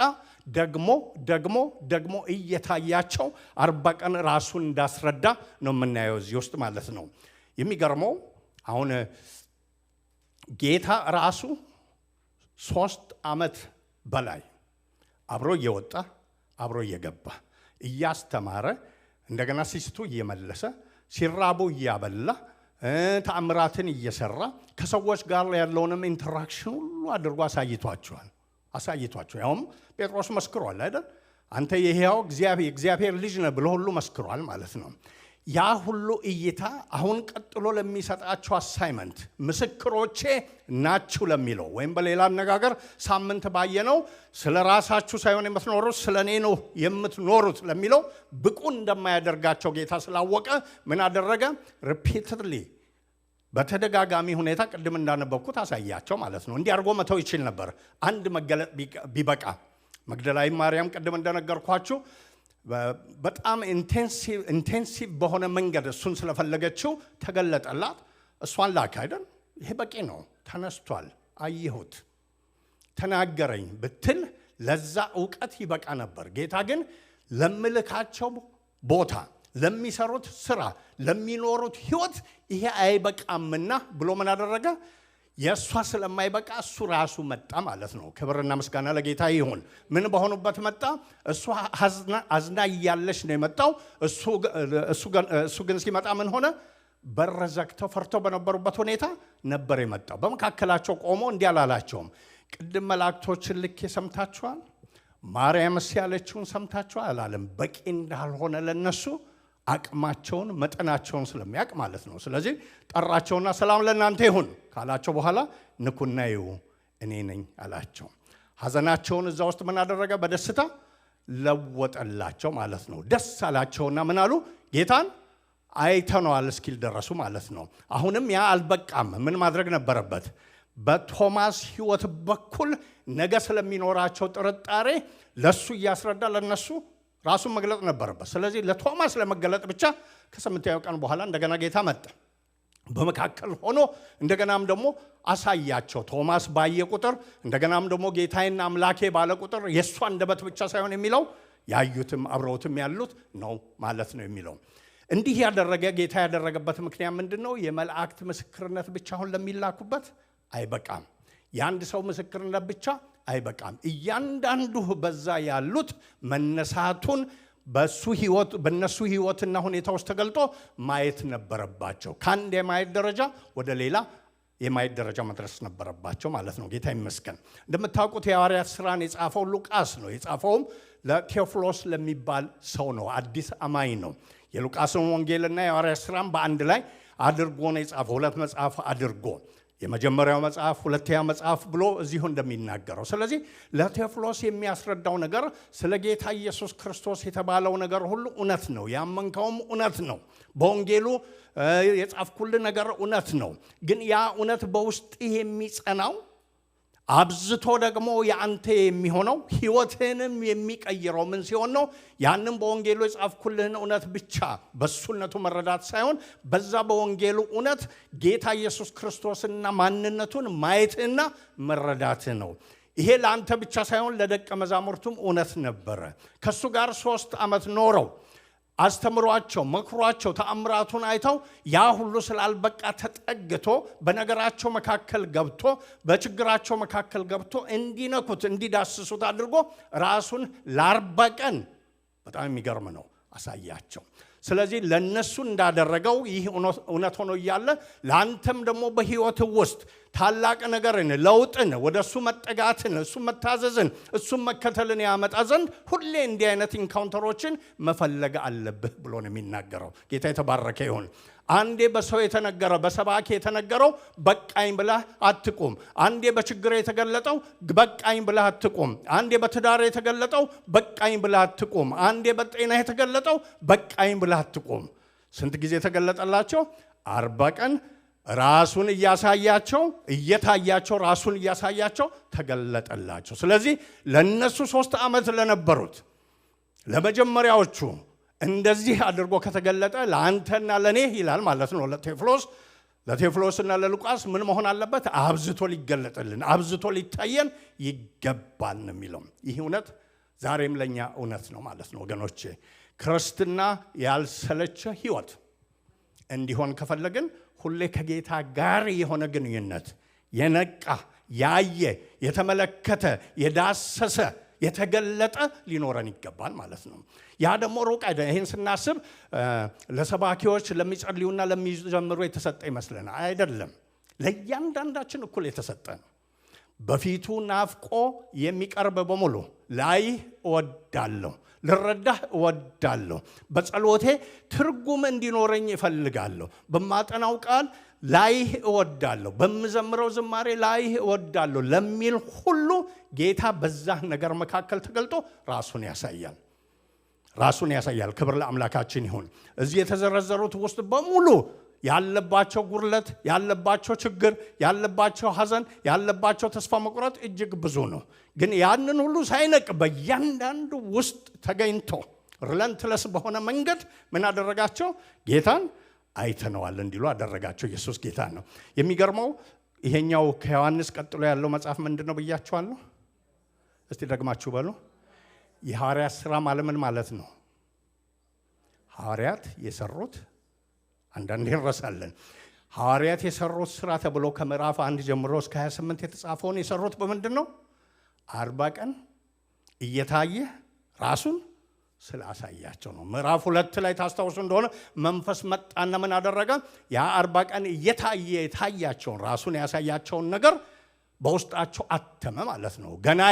ደግሞ እየታያቸው 40 ቀን ራሱን እንዳስረዳ ነው የምናየው እዚህ ውስጥ ማለት ነው። የሚገርመው አሁን ጌታ ራሱ 3 ዓመት በላይ አብሮ እየወጣ አብሮ እየገባ እያስተማረ እንደገና ሲስቱ እየመለሰ ሲራቡ እያበላ ተአምራትን እየሰራ ከሰዎች ጋር ያለውንም ኢንተራክሽን ሁሉ አድርጎ አሳይቷቸው ያውም ጴጥሮስ መስክሯል አይደል? አንተ የሕያው እግዚአብሔር ልጅ ነህ ብሎ ሁሉ መስክሯል ማለት ነው። ያ ሁሉ እይታ አሁን ቀጥሎ ለሚሰጣቸው አሳይመንት ምስክሮቼ ናችሁ ለሚለው ወይም በሌላ አነጋገር ሳምንት ባየነው ስለ ራሳችሁ ሳይሆን የምትኖሩት ስለ እኔ ነው የምትኖሩት ለሚለው ብቁ እንደማያደርጋቸው ጌታ ስላወቀ ምን አደረገ? ሪፒትድሊ በተደጋጋሚ ሁኔታ ቅድም እንዳነበብኩት አሳያቸው ማለት ነው። እንዲህ አድርጎ መተው ይችል ነበር። አንድ መገለጥ ቢበቃ መግደላዊት ማርያም ቅድም እንደነገርኳችሁ በጣም ኢንቴንሲቭ በሆነ መንገድ እሱን ስለፈለገችው ተገለጠላት። እሷን ላክ አይደል? ይሄ በቂ ነው። ተነስቷል፣ አየሁት፣ ተናገረኝ ብትል ለዛ ዕውቀት ይበቃ ነበር። ጌታ ግን ለምልካቸው ቦታ፣ ለሚሰሩት ስራ፣ ለሚኖሩት ህይወት ይሄ አይበቃምና ብሎ ምን አደረገ? የእሷ ስለማይበቃ እሱ ራሱ መጣ ማለት ነው። ክብርና ምስጋና ለጌታ ይሁን። ምን በሆኑበት መጣ? እሷ አዝና እያለች ነው የመጣው። እሱ ግን ሲመጣ ምን ሆነ? በር ዘግተው ፈርተው በነበሩበት ሁኔታ ነበር የመጣው። በመካከላቸው ቆሞ እንዲህ አላላቸውም። ቅድም መላእክቶችን ልኬ ሰምታችኋል፣ ማርያምስ ያለችውን ሰምታችኋል አላለም። በቂ እንዳልሆነ ለነሱ አቅማቸውን መጠናቸውን ስለሚያውቅ ማለት ነው። ስለዚህ ጠራቸውና ሰላም ለእናንተ ይሁን ካላቸው በኋላ ንኩና እዩ እኔ ነኝ አላቸው። ሐዘናቸውን እዛ ውስጥ ምን አደረገ? በደስታ ለወጠላቸው ማለት ነው። ደስ አላቸውና ምን አሉ? ጌታን አይተነዋል እስኪል ደረሱ ማለት ነው። አሁንም ያ አልበቃም። ምን ማድረግ ነበረበት? በቶማስ ሕይወት በኩል ነገ ስለሚኖራቸው ጥርጣሬ ለሱ እያስረዳ ለነሱ ራሱን መግለጥ ነበረበት። ስለዚህ ለቶማስ ለመገለጥ ብቻ ከ8ኛው ቀን በኋላ እንደገና ጌታ መጣ። በመካከል ሆኖ እንደገናም ደግሞ አሳያቸው። ቶማስ ባየ ቁጥር እንደገናም ደግሞ ጌታዬና አምላኬ ባለ ቁጥር የእሱ አንደበት ብቻ ሳይሆን የሚለው ያዩትም አብረውትም ያሉት ነው ማለት ነው የሚለው። እንዲህ ያደረገ ጌታ ያደረገበት ምክንያት ምንድን ነው? የመላእክት ምስክርነት ብቻ አሁን ለሚላኩበት አይበቃም። የአንድ ሰው ምስክርነት ብቻ አይበቃም። እያንዳንዱ በዛ ያሉት መነሳቱን በእነሱ ሕይወትና ሁኔታ ውስጥ ተገልጦ ማየት ነበረባቸው። ከአንድ የማየት ደረጃ ወደ ሌላ የማየት ደረጃ መድረስ ነበረባቸው ማለት ነው። ጌታ ይመስገን። እንደምታውቁት የሐዋርያት ሥራን የጻፈው ሉቃስ ነው። የጻፈውም ለቴዎፍሎስ ለሚባል ሰው ነው። አዲስ አማኝ ነው። የሉቃስን ወንጌልና የሐዋርያት ሥራን በአንድ ላይ አድርጎ ነው የጻፈው። 2 መጽሐፍ አድርጎ የመጀመሪያው መጽሐፍ፣ ሁለተኛ መጽሐፍ ብሎ እዚሁ እንደሚናገረው። ስለዚህ ለቴዎፍሎስ የሚያስረዳው ነገር ስለ ጌታ ኢየሱስ ክርስቶስ የተባለው ነገር ሁሉ እውነት ነው። ያመንከውም እውነት ነው። በወንጌሉ የጻፍኩልህ ነገር እውነት ነው። ግን ያ እውነት በውስጥ የሚጸናው አብዝቶ ደግሞ የአንተ የሚሆነው ሕይወትህንም የሚቀይረው ምን ሲሆን ነው? ያንም በወንጌሉ የጻፍኩልህን እውነት ብቻ በሱነቱ መረዳት ሳይሆን በዛ በወንጌሉ እውነት ጌታ ኢየሱስ ክርስቶስና ማንነቱን ማየትህና መረዳትህ ነው። ይሄ ለአንተ ብቻ ሳይሆን ለደቀ መዛሙርቱም እውነት ነበረ። ከሱ ጋር 3 ዓመት ኖረው አስተምሯቸው፣ መክሯቸው፣ ተአምራቱን አይተው ያ ሁሉ ስላልበቃ ተጠግቶ በነገራቸው መካከል ገብቶ በችግራቸው መካከል ገብቶ እንዲነኩት እንዲዳስሱት አድርጎ ራሱን ለ40 ቀን በጣም የሚገርም ነው አሳያቸው። ስለዚህ ለነሱ እንዳደረገው ይህ እውነት ሆኖ እያለ ለአንተም ደግሞ በሕይወት ውስጥ ታላቅ ነገርን፣ ለውጥን፣ ወደ እሱ መጠጋትን፣ እሱ መታዘዝን፣ እሱም መከተልን ያመጣ ዘንድ ሁሌ እንዲህ አይነት ኢንካውንተሮችን መፈለግ አለብህ ብሎ ነው የሚናገረው። ጌታ የተባረከ ይሁን። አንዴ በሰው የተነገረው በሰባኪ የተነገረው በቃኝ ብለህ አትቁም። አንዴ በችግር የተገለጠው በቃኝ ብለህ አትቁም። አንዴ በትዳር የተገለጠው በቃኝ ብለህ አትቁም። አንዴ በጤና የተገለጠው በቃኝ ብለህ አትቁም። ስንት ጊዜ ተገለጠላቸው? 40 ቀን ራሱን እያሳያቸው እየታያቸው ራሱን እያሳያቸው ተገለጠላቸው። ስለዚህ ለነሱ 3 ዓመት ለነበሩት ለመጀመሪያዎቹ እንደዚህ አድርጎ ከተገለጠ ለአንተና ለኔ ይላል ማለት ነው። ለቴዎፍሎስና ለሉቃስ ምን መሆን አለበት? አብዝቶ ሊገለጥልን፣ አብዝቶ ሊታየን ይገባል ነው የሚለው። ይህ እውነት ዛሬም ለኛ እውነት ነው ማለት ነው ወገኖቼ። ክርስትና ያልሰለቸ ሕይወት እንዲሆን ከፈለግን ሁሌ ከጌታ ጋር የሆነ ግንኙነት የነቃ ያየ የተመለከተ የዳሰሰ የተገለጠ ሊኖረን ይገባል ማለት ነው። ያ ደግሞ ሩቅ አይደለም። ይህን ስናስብ ለሰባኪዎች ለሚጸልዩና ለሚዘምሩ የተሰጠ ይመስለን አይደለም። ለእያንዳንዳችን እኩል የተሰጠ ነው። በፊቱ ናፍቆ የሚቀርብ በሙሉ ላይህ እወዳለሁ፣ ልረዳህ እወዳለሁ፣ በጸሎቴ ትርጉም እንዲኖረኝ እፈልጋለሁ፣ በማጠናው ቃል ላይህ እወዳለሁ፣ በምዘምረው ዝማሬ ላይህ እወዳለሁ ለሚል ሁሉ ጌታ በዛ ነገር መካከል ተገልጦ ራሱን ያሳያል። ክብር ለአምላካችን ይሁን። እዚህ የተዘረዘሩት ውስጥ በሙሉ ያለባቸው ጉድለት፣ ያለባቸው ችግር፣ ያለባቸው ሐዘን፣ ያለባቸው ተስፋ መቁረጥ እጅግ ብዙ ነው። ግን ያንን ሁሉ ሳይነቅ በእያንዳንዱ ውስጥ ተገኝቶ ሪለንትለስ በሆነ መንገድ ምን አደረጋቸው? ጌታን አይተነዋል እንዲሉ አደረጋቸው። ኢየሱስ ጌታ ነው። የሚገርመው ይሄኛው ከዮሐንስ ቀጥሎ ያለው መጽሐፍ ምንድን ነው ብያቸዋለሁ? እስቲ ደግማችሁ በሉ። የሐዋርያት ሥራ ምን ማለት ነው? ሐዋርያት የሰሩት አንዳንዴ እንረሳለን። ሐዋርያት የሰሩት ሥራ ተብሎ ከምዕራፍ 1 ጀምሮ እስከ 28 የተጻፈውን የሰሩት በምንድን ነው? 40 ቀን እየታየ ራሱን ስላሳያቸው ነው። ምዕራፍ 2 ላይ ታስታውሱ እንደሆነ መንፈስ መጣና ምን አደረገ? ያ 40 ቀን እየታየ የታያቸውን ራሱን ያሳያቸውን ነገር በውስጣቸው አተመ ማለት ነው። ገና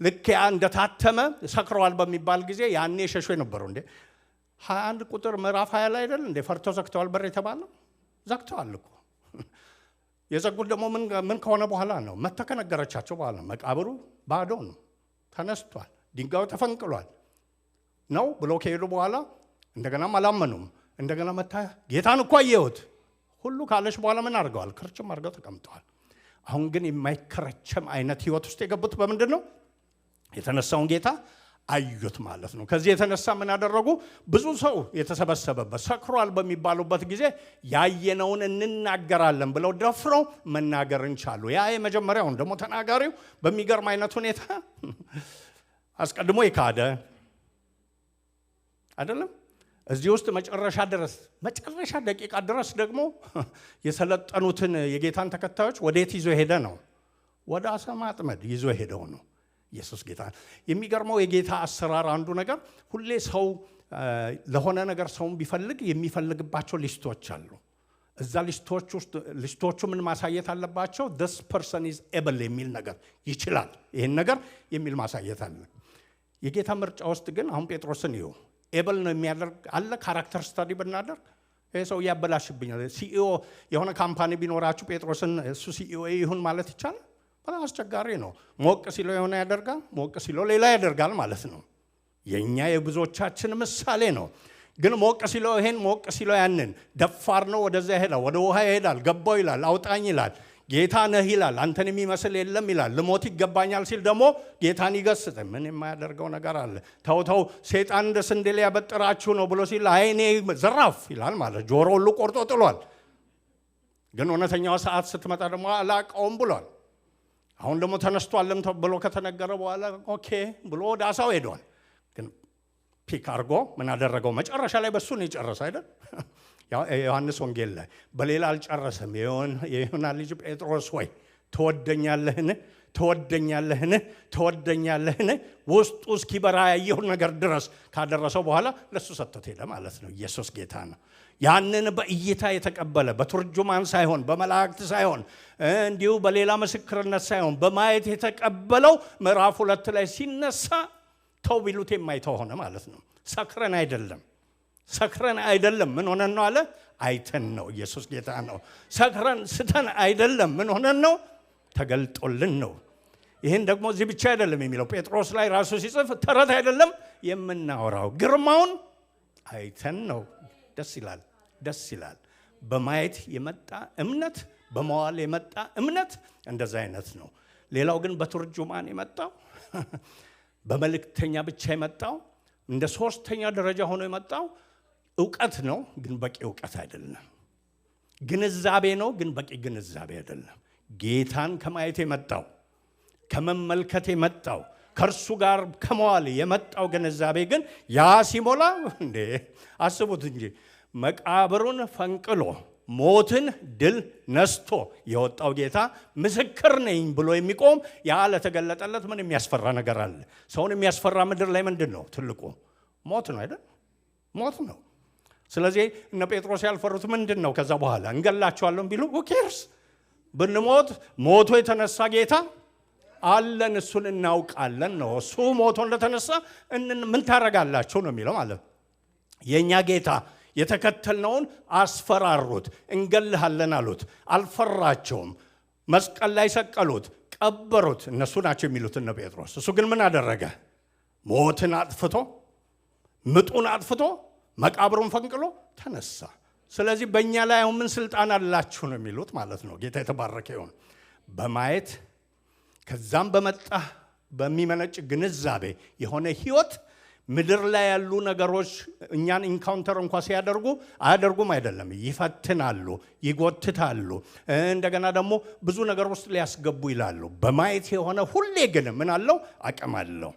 ልክ ያ እንደታተመ ሰክረዋል በሚባል ጊዜ ያኔ ሸሾ የነበሩ እንዴ 21 ቁጥር ምዕራፍ 20 ላይ አይደል እንዴ ፈርተው ዘግተዋል በር የተባለው? ዘግተዋል እኮ። የዘጉት ደግሞ ምን ከሆነ በኋላ ነው? መተከነገረቻቸው በኋላ መቃብሩ ባዶ ነው፣ ተነስቷል፣ ድንጋዩ ተፈንቅሏል። ነው ብሎ ከሄዱ በኋላ እንደገናም አላመኑም። እንደገና መታ ጌታን እኮ አየሁት ሁሉ ካለች በኋላ ምን አድርገዋል? ክርችም አድርገው ተቀምጠዋል። አሁን ግን የማይከረቸም አይነት ህይወት ውስጥ የገቡት በምንድን ነው? የተነሳውን ጌታ አዩት ማለት ነው። ከዚህ የተነሳ ምን አደረጉ? ብዙ ሰው የተሰበሰበበት ሰክሯል በሚባሉበት ጊዜ ያየነውን እንናገራለን ብለው ደፍረው መናገርን ቻሉ። ያ የመጀመሪያውን ደግሞ ተናጋሪው በሚገርም አይነት ሁኔታ አስቀድሞ የካደ አይደለም። እዚህ ውስጥ መጨረሻ ደቂቃ ድረስ ደግሞ የሰለጠኑትን የጌታን ተከታዮች ወዴት ይዞ ሄደ ነው? ወደ አሳ ማጥመድ ይዞ ሄደው ነው። ኢየሱስ ጌታ። የሚገርመው የጌታ አሰራር አንዱ ነገር ሁሌ ሰው ለሆነ ነገር ሰውን ቢፈልግ የሚፈልግባቸው ሊስቶች አሉ። እዛ ሊስቶች ውስጥ ሊስቶቹ ምን ማሳየት አለባቸው? this person is able የሚል ነገር ይችላል ይሄን ነገር የሚል ማሳየት አለ። የጌታ ምርጫ ውስጥ ግን አሁን ጴጥሮስን ይሁ ኤብል ነው የሚያደርግ አለ። ካራክተር ስታዲ ብናደርግ ይሄ ሰው ያበላሽብኛል። ሲኢኦ የሆነ ካምፓኒ ቢኖራችሁ ጴጥሮስን እሱ ሲኢኦ ይሁን ማለት ይቻላል? በጣም አስቸጋሪ ነው። ሞቅ ሲለው የሆነ ያደርጋል፣ ሞቅ ሲለው ሌላ ያደርጋል ማለት ነው። የኛ የብዙዎቻችን ምሳሌ ነው። ግን ሞቅ ሲለው ይሄን ሞቅ ሲለው ያንን ደፋር ነው። ወደዛ ይሄዳል፣ ወደ ውሃ ይሄዳል፣ ገባው ይላል፣ አውጣኝ ይላል፣ ጌታ ነህ ይላል፣ አንተን የሚመስል የለም ይላል። ልሞት ይገባኛል ሲል ደግሞ ጌታን ይገስጽ። ምን የማያደርገው ነገር አለ? ተው ሰይጣን እንደ ስንዴ ሊያበጥራችሁ ነው ብሎ ሲል አይኔ ዘራፍ ይላል ማለት ጆሮ ሁሉ ቆርጦ ጥሏል። ግን እውነተኛው ሰዓት ስትመጣ ደግሞ አላቀውም ብሏል። አሁን ደግሞ ተነስቷልም ብሎ ከተነገረ በኋላ ኦኬ ብሎ ወደ አሳው ሄዷል። ግን ፒክ አድርጎ ምን አደረገው? መጨረሻ ላይ በሱ ነው የጨረሰ አይደል? ዮሐንስ ወንጌል ላይ በሌላ አልጨረሰም። የዮና ልጅ ጴጥሮስ ሆይ ትወደኛለህን? ውስጡ እስኪበራ ያየው ነገር ድረስ ካደረሰው በኋላ ለሱ ሰጥቶት ሄደ ማለት ነው። ኢየሱስ ጌታ ነው። ያንን በእይታ የተቀበለ በቱርጁማን ሳይሆን በመላእክት ሳይሆን እንዲሁ በሌላ ምስክርነት ሳይሆን በማየት የተቀበለው ምዕራፍ 2 ላይ ሲነሳ ተው ቢሉት የማይተው ሆነ ማለት ነው። ሰክረን አይደለም ምን ሆነን ነው አለ? አይተን ነው። ኢየሱስ ጌታ ነው። ሰክረን ስተን አይደለም ምን ሆነን ነው? ተገልጦልን ነው። ይህን ደግሞ እዚህ ብቻ አይደለም የሚለው ጴጥሮስ ላይ ራሱ ሲጽፍ ተረት አይደለም የምናወራው፣ ግርማውን አይተን ነው። ደስ ይላል። በማየት የመጣ እምነት፣ በመዋል የመጣ እምነት እንደዛ አይነት ነው። ሌላው ግን በቱርጁማን የመጣው በመልእክተኛ ብቻ የመጣው እንደ ሶስተኛ ደረጃ ሆኖ የመጣው ዕውቀት ነው፣ ግን በቂ ዕውቀት አይደለም። ግንዛቤ ነው፣ ግን በቂ ግንዛቤ አይደለም። ጌታን ከማየት የመጣው ከመመልከት የመጣው ከእርሱ ጋር ከመዋል የመጣው ግንዛቤ ግን ያ ሲሞላ እንዴ አስቡት እንጂ መቃብሩን ፈንቅሎ ሞትን ድል ነስቶ የወጣው ጌታ ምስክር ነኝ ብሎ የሚቆም ያ ለተገለጠለት ምን የሚያስፈራ ነገር አለ? ሰውን የሚያስፈራ ምድር ላይ ምንድን ነው? ትልቁ ሞት ነው አይደል? ሞት ነው። ስለዚህ እነ ጴጥሮስ ያልፈሩት ምንድን ነው? ከዛ በኋላ እንገላቸዋለን ቢሉ ኬርስ ብንሞት ሞቶ የተነሳ ጌታ አለን፣ እሱን እናውቃለን ነው። እሱ ሞቶ እንደተነሳ ምን ታረጋላችሁ ነው የሚለው ማለት የኛ ጌታ የተከተልነውን አስፈራሩት፣ እንገልሃለን አሉት። አልፈራቸውም። መስቀል ላይ ሰቀሉት፣ ቀበሩት። እነሱ ናቸው የሚሉት እነ ጴጥሮስ። እሱ ግን ምን አደረገ? ሞትን አጥፍቶ ምጡን አጥፍቶ መቃብሩን ፈንቅሎ ተነሳ። ስለዚህ በእኛ ላይ አሁን ምን ስልጣን አላችሁ ነው የሚሉት ማለት ነው። ጌታ የተባረከ ይሁን። በማየት ከዛም በመጣ በሚመነጭ ግንዛቤ የሆነ ህይወት ምድር ላይ ያሉ ነገሮች እኛን ኢንካውንተር እንኳን ሲያደርጉ አያደርጉም አይደለም፣ ይፈትናሉ፣ ይጎትታሉ፣ እንደገና ደግሞ ብዙ ነገር ውስጥ ሊያስገቡ ይላሉ። በማየት የሆነ ሁሌ ግን ምን አለው? አቅም አለው።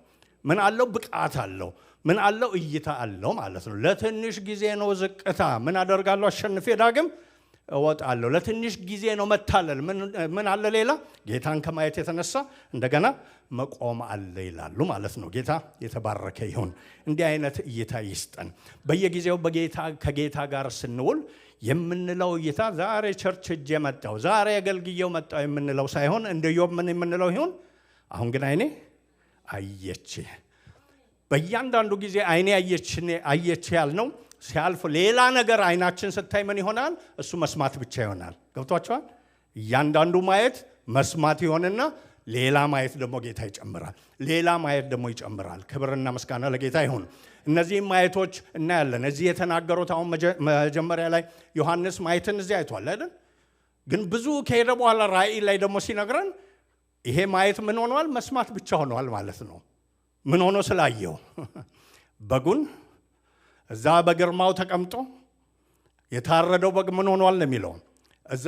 ምን አለው? ብቃት አለው። ምን አለው? እይታ አለው ማለት ነው። ለትንሽ ጊዜ ነው ዝቅታ፣ ምን አደርጋለሁ? አሸንፌ ዳግም እወጣለሁ። ለትንሽ ጊዜ ነው መታለል፣ ምን አለ ሌላ? ጌታን ከማየት የተነሳ እንደገና መቆም አለ ይላሉ ማለት ነው። ጌታ የተባረከ ይሁን። እንዲህ አይነት እይታ ይስጠን። በየጊዜው ከጌታ ጋር ስንውል የምንለው እይታ ዛሬ ቸርች ሄጄ መጣሁ፣ ዛሬ አገልግዬው መጣሁ የምንለው ሳይሆን እንደ ዮብ ምን የምንለው ይሁን? አሁን ግን አይኔ አየች። በእያንዳንዱ ጊዜ አይኔ አየች ያልነው ሲያልፍ ሌላ ነገር አይናችን ስታይ ምን ይሆናል? እሱ መስማት ብቻ ይሆናል። ገብቷቸዋል? እያንዳንዱ ማየት መስማት ይሆንና ሌላ ማየት ደግሞ ጌታ ይጨምራል። ሌላ ማየት ደግሞ ይጨምራል። ክብርና ምስጋና ለጌታ ይሁን። እነዚህም ማየቶች እናያለን። እዚህ የተናገሩት አሁን መጀመሪያ ላይ ዮሐንስ ማየትን እዚህ አይቷል አይደል? ግን ብዙ ከሄደ በኋላ ራእይ ላይ ደግሞ ሲነግረን ይሄ ማየት ምን ሆኗል? መስማት ብቻ ሆኗል ማለት ነው። ምን ሆኖ ስላየው በጉን እዛ በግርማው ተቀምጦ የታረደው በግ ምን ሆኗል ነው የሚለው። እዛ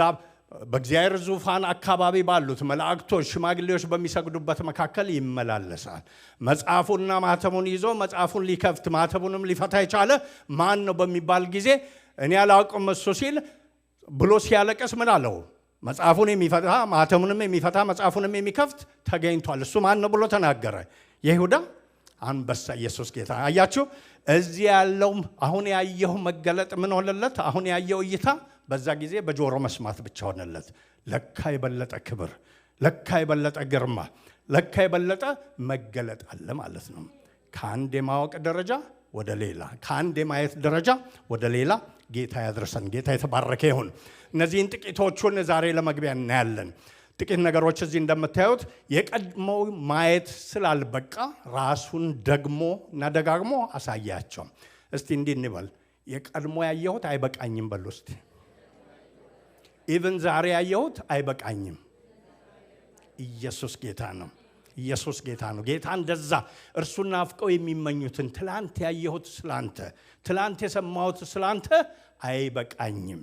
በእግዚአብሔር ዙፋን አካባቢ ባሉት መላእክቶች፣ ሽማግሌዎች በሚሰግዱበት መካከል ይመላለሳል። መጽሐፉንና ማተሙን ይዞ መጽሐፉን ሊከፍት ማተቡንም ሊፈታ የቻለ ማን ነው በሚባል ጊዜ እኔ አላውቅም እሱ ሲል ብሎ ሲያለቀስ ምን አለው? መጽሐፉን የሚፈታ ማተሙንም የሚፈታ መጽሐፉንም የሚከፍት ተገኝቷል። እሱ ማን ነው ብሎ ተናገረ? የይሁዳ አንበሳ ኢየሱስ ጌታ። አያችሁ፣ እዚህ ያለው አሁን ያየው መገለጥ ምን ሆነለት? አሁን ያየው እይታ በዛ ጊዜ በጆሮ መስማት ብቻ ሆነለት። ለካ የበለጠ ክብር፣ ለካ የበለጠ ግርማ፣ ለካ የበለጠ መገለጥ አለ ማለት ነው። ከአንድ የማወቅ ደረጃ ወደ ሌላ፣ ከአንድ የማየት ደረጃ ወደ ሌላ ጌታ ያድርሰን። ጌታ የተባረከ ይሁን። እነዚህን ጥቂቶቹን ዛሬ ለመግቢያ እናያለን። ጥቂት ነገሮች እዚህ እንደምታዩት የቀድሞው ማየት ስላልበቃ ራሱን ደግሞ እና ደጋግሞ አሳያቸው። እስቲ እንዲህ እንበል፣ የቀድሞ ያየሁት አይበቃኝም በሉ እስቲ። ኢቭን ዛሬ ያየሁት አይበቃኝም። ኢየሱስ ጌታ ነው። ኢየሱስ ጌታ ነው። ጌታ እንደዛ እርሱን ናፍቀው የሚመኙትን ትላንት ያየሁት ስላንተ፣ ትላንት የሰማሁት ስላንተ አይበቃኝም።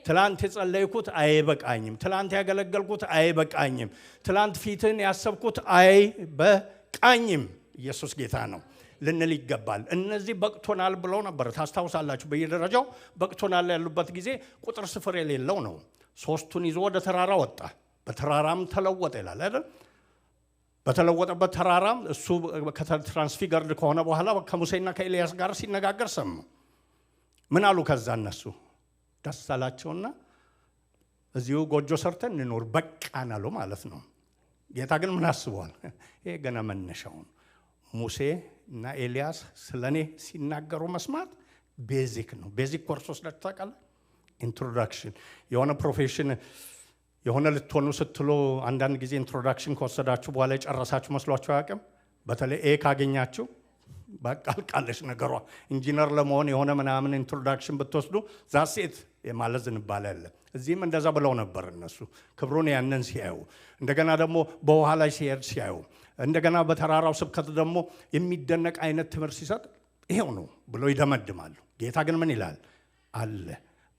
ትላንት የጸለይኩት አይበቃኝም። ትላንት ያገለገልኩት አይበቃኝም። ትላንት ፊትን ያሰብኩት አይበቃኝም። ኢየሱስ ጌታ ነው ልንል ይገባል። እነዚህ በቅቶናል ብለው ነበር። ታስታውሳላችሁ፣ በየደረጃው በቅቶናል ያሉበት ጊዜ ቁጥር ስፍር የሌለው ነው። ሶስቱን ይዞ ወደ ተራራ ወጣ፣ በተራራም ተለወጠ ይላል አይደል? በተለወጠበት ተራራም እሱ ትራንስፊገርድ ከሆነ በኋላ ከሙሴና ከኤልያስ ጋር ሲነጋገር ሰሙ። ምን አሉ? ከዛ እነሱ ደስ አላቸውና እዚሁ ጎጆ ሰርተን እንኖር በቃን አሉ ማለት ነው። ጌታ ግን ምን አስበዋል? ይሄ ገና መነሻውን ሙሴ እና ኤልያስ ስለኔ ሲናገሩ መስማት ቤዚክ ነው። ቤዚክ ኮርስ ወስዳችሁ ታውቃለህ? ኢንትሮዳክሽን የሆነ ፕሮፌሽን የሆነ ልትሆኑ ስትሉ አንዳንድ ጊዜ ኢንትሮዳክሽን ከወሰዳችሁ በኋላ የጨረሳችሁ መስሏችሁ አያውቅም? በተለይ ኤ ካገኛችሁ በቃ አልቃለች ነገሯ። ኢንጂነር ለመሆን የሆነ ምናምን ኢንትሮዳክሽን ብትወስዱ ዛሴት የማለት ዝንባሌ አለ። እዚህም እንደዛ ብለው ነበር እነሱ ክብሩን ያንን ሲያዩ፣ እንደገና ደግሞ በውሃ ላይ ሲሄድ ሲያዩ፣ እንደገና በተራራው ስብከት ደግሞ የሚደነቅ አይነት ትምህርት ሲሰጥ ይሄው ነው ብሎ ይደመድማሉ። ጌታ ግን ምን ይላል? አለ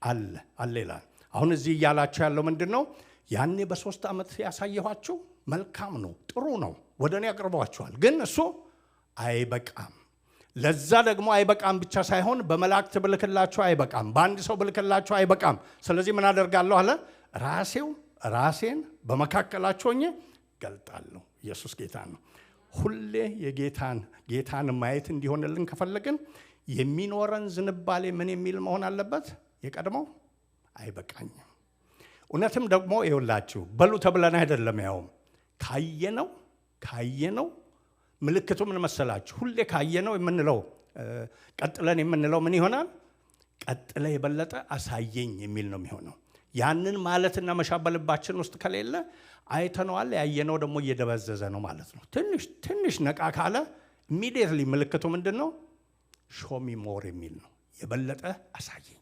አለ አለ ይላል። አሁን እዚህ እያላቸው ያለው ምንድን ነው? ያኔ በ3 ዓመት ያሳየኋችሁ መልካም ነው፣ ጥሩ ነው፣ ወደ እኔ አቅርቧችኋል። ግን እሱ አይበቃም። ለዛ ደግሞ አይበቃም ብቻ ሳይሆን በመላእክት ብልክላችሁ አይበቃም፣ በአንድ ሰው ብልክላችሁ አይበቃም። ስለዚህ ምን አደርጋለሁ አለ? ራሴን በመካከላችሁ ሆኜ ገልጣለሁ። ኢየሱስ ጌታ ነው። ሁሌ ጌታን ማየት እንዲሆንልን ከፈለግን የሚኖረን ዝንባሌ ምን የሚል መሆን አለበት? የቀድሞው አይበቃኝም። እውነትም ደግሞ ይኸውላችሁ በሉ ተብለን አይደለም፣ ያውም ካየነው ምልክቱ ምን መሰላችሁ? ሁሌ ካየነው የምንለው ቀጥለን የምንለው ምን ይሆናል? ቀጥለ የበለጠ አሳየኝ የሚል ነው የሚሆነው። ያንን ማለትና መሻበልባችን ውስጥ ከሌለ አይተነዋል፣ ያየነው ደግሞ እየደበዘዘ ነው ማለት ነው። ትንሽ ነቃ ካለ ኢሚዲየትሊ ምልክቱ ምንድን ነው? ሾሚ ሞር የሚል ነው። የበለጠ አሳየኝ፣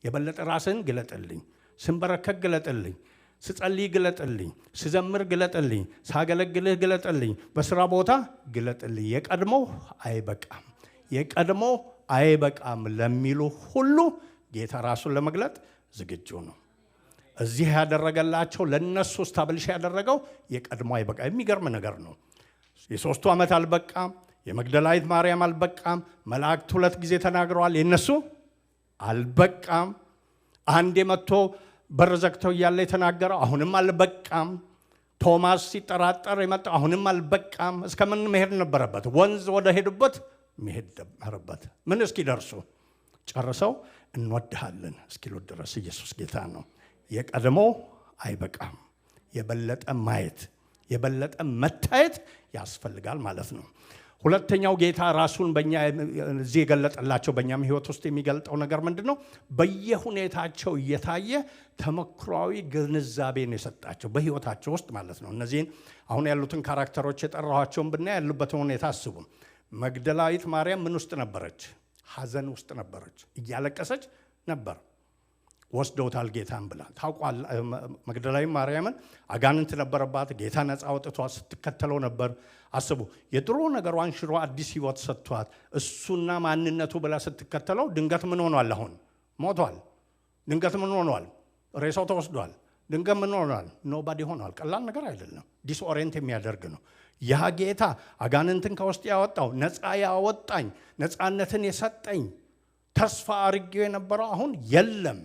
የበለጠ ራስን ግለጥልኝ፣ ስንበረከክ ግለጥልኝ፣ ስጸልይ ግለጥልኝ፣ ስዘምር ግለጥልኝ፣ ሳገለግልህ ግለጥልኝ፣ በስራ ቦታ ግለጥልኝ። የቀድሞ አይበቃም ለሚሉ ሁሉ ጌታ ራሱን ለመግለጥ ዝግጁ ነው። እዚህ ያደረገላቸው ለነሱ ስታብልሽ ያደረገው የቀድሞ አይበቃ። የሚገርም ነገር ነው። የ3 ዓመት አልበቃም። የመግደላዊት ማርያም አልበቃም። መላእክት 2 ጊዜ ተናግረዋል። የነሱ አልበቃም። አንዴ መጥቶ በር ዘግተው እያለ የተናገረው አሁንም አልበቃም። ቶማስ ሲጠራጠር የመጣው አሁንም አልበቃም። እስከምን መሄድ ነበረበት? ወንዝ ወደ ሄዱበት መሄድ ነበረበት። ምን እስኪደርሱ ጨርሰው እንወድሃለን እስኪሉት ድረስ። ኢየሱስ ጌታ ነው። የቀድሞ አይበቃም። የበለጠ ማየት፣ የበለጠ መታየት ያስፈልጋል ማለት ነው። ሁለተኛው ጌታ ራሱን በእኛ እዚህ የገለጠላቸው በእኛም ህይወት ውስጥ የሚገልጠው ነገር ምንድን ነው? በየሁኔታቸው እየታየ ተመክሯዊ ግንዛቤን የሰጣቸው በህይወታቸው ውስጥ ማለት ነው። እነዚህን አሁን ያሉትን ካራክተሮች የጠራኋቸውን ብናይ ያሉበትን ሁኔታ አስቡ። መግደላዊት ማርያም ምን ውስጥ ነበረች? ሐዘን ውስጥ ነበረች። እያለቀሰች ነበር። ወስደውታል ጌታን ብላ ታውቋል። መግደላዊት ማርያምን አጋንንት ነበረባት። ጌታ ነፃ አውጥቷት ስትከተለው ነበር። አስቡ፣ የድሮ ነገሯን ሽሮ አዲስ ህይወት ሰጥቷት እሱና ማንነቱ ብላ ስትከተለው ድንገት ምን ሆኗል? አሁን ሞቷል። ድንገት ምን ሆኗል? ሬሳው ተወስዷል። ድንገት ምን ሆኗል? ኖባዲ ሆኗል። ቀላል ነገር አይደለም። ዲስኦሪየንት የሚያደርግ ነው። ያ ጌታ አጋንንትን ከውስጥ ያወጣው፣ ነፃ ያወጣኝ፣ ነፃነትን የሰጠኝ፣ ተስፋ አድርጌው የነበረው አሁን የለም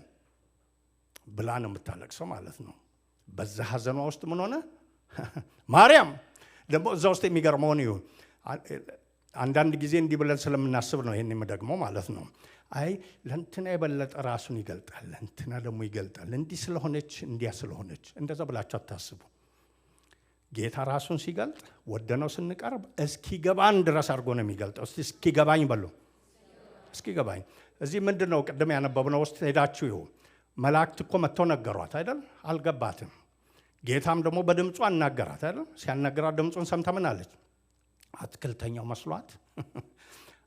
ብላ ነው የምታለቅሰው ማለት ነው። በዛ ሐዘኗ ውስጥ ምን ሆነ? ማርያም ደግሞ እዛ ውስጥ የሚገርመውን ይሁን አንዳንድ ጊዜ እንዲህ ብለን ስለምናስብ ነው ይሄን ደግሞ ማለት ነው። አይ ለእንትና የበለጠ ራሱን ይገልጣል፣ ለእንትና ደግሞ ይገልጣል፣ እንዲህ ስለሆነች እንዲያ ስለሆነች፣ እንደዛ ብላችሁ አታስቡ። ጌታ ራሱን ሲገልጥ ወደነው ስንቀርብ እስኪገባን ድረስ አድርጎ ነው የሚገልጠው። እስኪገባኝ በሉ፣ እስኪገባኝ። እዚህ ምንድን ነው ቅድም ያነበብነው ውስጥ ሄዳችሁ ይሁን መላእክት እኮ መጥተው ነገሯት አይደል? አልገባትም። ጌታም ደግሞ በድምፁ አናገራት አይደል? ሲያናገራት ድምፁን ሰምታ ምን አለች? አትክልተኛው መስሏት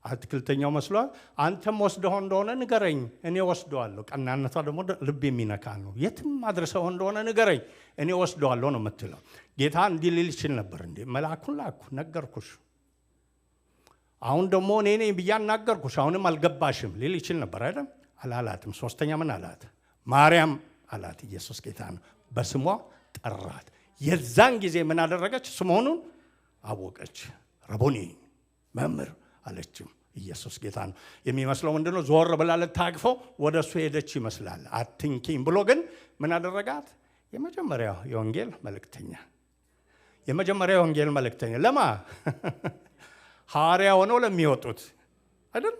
አትክልተኛው መስሏት አንተም ወስደው እንደሆነ ንገረኝ፣ እኔ ወስደዋለሁ። ቀናነቷ ደግሞ ልብ የሚነካ ነው። የትም አድርሰው እንደሆነ ንገረኝ፣ እኔ ወስደዋለሁ ነው የምትለው። ጌታ እንዲህ ሊል ይችል ነበር እንዴ? መልአኩን ላኩ፣ ነገርኩሽ፣ አሁን ደግሞ እኔ ነኝ ብዬ አናገርኩሽ፣ አሁንም አልገባሽም ሊል ይችል ነበር አይደል? አላላትም። ሶስተኛ ምን አላት? ማርያም አላት። ኢየሱስ ጌታ ነው። በስሟ ጠራት። የዛን ጊዜ ምን አደረገች? ስምዖንን አወቀች። ረቡኒ መምህር አለችም። ኢየሱስ ጌታ ነው። የሚመስለው ምንድነው? ዞር ብላ ልታቅፈው ወደ እሱ ሄደች ይመስላል። አትንኪኝ ብሎ ግን ምን አደረጋት? የመጀመሪያው የወንጌል መልእክተኛ ለማ ሐዋርያ ሆነው ለሚወጡት አይደል?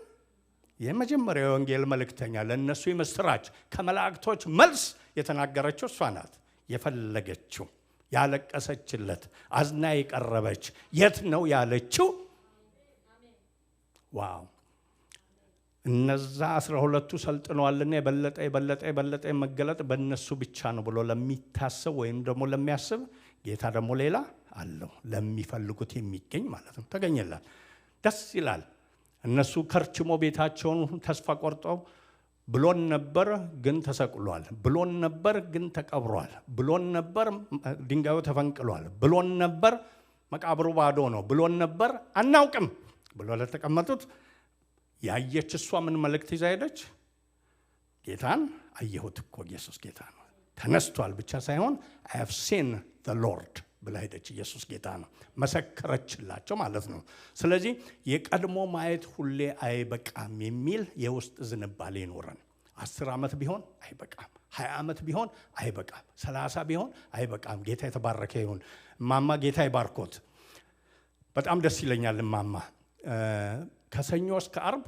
የመጀመሪያው የወንጌል መልእክተኛ ለነሱ የምስራች ከመላእክቶች መልስ የተናገረችው እሷ ናት። የፈለገችው ያለቀሰችለት፣ አዝና የቀረበች፣ የት ነው ያለችው? ዋው! እነዛ 12ቱ ሰልጥነዋልና የበለጠ መገለጥ በእነሱ ብቻ ነው ብሎ ለሚታሰብ ወይም ደግሞ ለሚያስብ ጌታ ደግሞ ሌላ አለው። ለሚፈልጉት የሚገኝ ማለት ነው። ተገኘላል። ደስ ይላል። እነሱ ከርችሞ ቤታቸውን ተስፋ ቆርጠው ብሎን ነበር ግን ተሰቅሏል፣ ብሎን ነበር ግን ተቀብሯል፣ ብሎን ነበር ድንጋዩ ተፈንቅሏል፣ ብሎን ነበር መቃብሩ ባዶ ነው፣ ብሎን ነበር አናውቅም ብሎ ለተቀመጡት ያየች እሷ ምን መልእክት ይዛ ሄደች? ጌታን አየሁት እኮ ኢየሱስ ጌታ ነው፣ ተነስቷል ብቻ ሳይሆን I have seen the Lord ብላ ሄደች። ኢየሱስ ጌታ ነው። መሰከረችላቸው ማለት ነው። ስለዚህ የቀድሞ ማየት ሁሌ አይበቃም የሚል የውስጥ ዝንባሌ ይኖረን። 10 ዓመት ቢሆን አይበቃም፣ 20 ዓመት ቢሆን አይበቃም፣ 30 ቢሆን አይበቃም። ጌታ የተባረከ ይሁን። እማማ ጌታ ይባርኮት። በጣም ደስ ይለኛል። እማማ ከሰኞ እስከ ዓርብ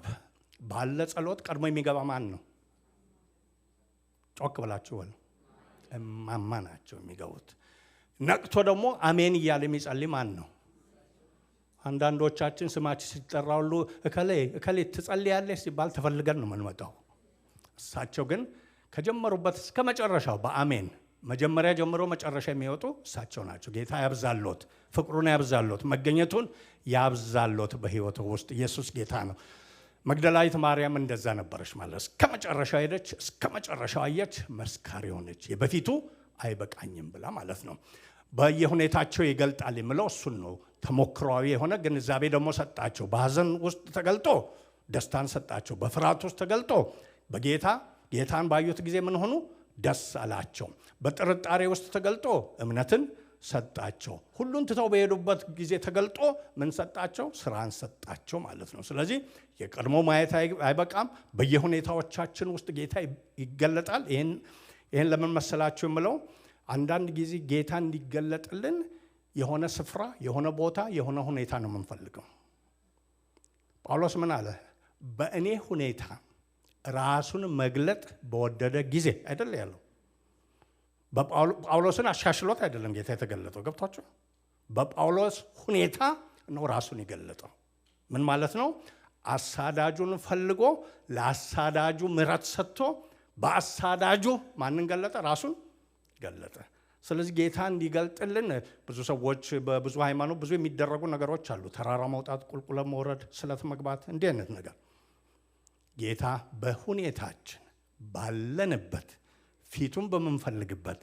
ባለ ጸሎት ቀድሞ የሚገባ ማን ነው? ጮክ ብላችሁ በሉ። እማማ ናቸው የሚገቡት። ነቅቶ ደግሞ አሜን እያለ የሚጸልይ ማን ነው? አንዳንዶቻችን ስማችን ሲጠራ ሁሉ እከሌ ትጸልያለሽ ሲባል ተፈልገን ነው የምንመጣው። እሳቸው ግን ከጀመሩበት እስከ መጨረሻው በአሜን መጀመሪያ ጀምሮ መጨረሻ የሚወጡ እሳቸው ናቸው። ጌታ ያብዛሎት፣ ፍቅሩን ያብዛሎት፣ መገኘቱን ያብዛሎት በህይወቱ ውስጥ። ኢየሱስ ጌታ ነው። መግደላዊት ማርያም እንደዛ ነበረች ማለት እስከ መጨረሻው ሄደች፣ እስከ መጨረሻው አየች፣ መስካሪ ሆነች። የበፊቱ አይበቃኝም ብላ ማለት ነው። በየሁኔታቸው ይገልጣል የምለው እሱን ነው። ተሞክሯዊ የሆነ ግንዛቤ ደግሞ ሰጣቸው። በሐዘን ውስጥ ተገልጦ ደስታን ሰጣቸው። በፍርሃት ውስጥ ተገልጦ ጌታን ባዩት ጊዜ ምን ሆኑ? ደስ አላቸው። በጥርጣሬ ውስጥ ተገልጦ እምነትን ሰጣቸው። ሁሉን ትተው በሄዱበት ጊዜ ተገልጦ ምን ሰጣቸው? ስራን ሰጣቸው ማለት ነው። ስለዚህ የቀድሞ ማየት አይበቃም። በየሁኔታዎቻችን ውስጥ ጌታ ይገለጣል። ይህን ለምን መሰላችሁ የምለው አንዳንድ ጊዜ ጌታ እንዲገለጥልን የሆነ ስፍራ፣ የሆነ ቦታ፣ የሆነ ሁኔታ ነው የምንፈልገው። ጳውሎስ ምን አለ? በእኔ ሁኔታ ራሱን መግለጥ በወደደ ጊዜ አይደል ያለው። ጳውሎስን አሻሽሎት አይደለም ጌታ የተገለጠው። ገብቷችሁ? በጳውሎስ ሁኔታ ነው ራሱን የገለጠው። ምን ማለት ነው? አሳዳጁን ፈልጎ ለአሳዳጁ ምሕረት ሰጥቶ በአሳዳጁ ማንን ገለጠ? ራሱን ገለጠ። ስለዚህ ጌታ እንዲገልጥልን ብዙ ሰዎች በብዙ ሃይማኖት ብዙ የሚደረጉ ነገሮች አሉ። ተራራ መውጣት፣ ቁልቁለት መውረድ፣ ስለት መግባት፣ እንዲህ አይነት ነገር። ጌታ በሁኔታችን ባለንበት ፊቱን በምንፈልግበት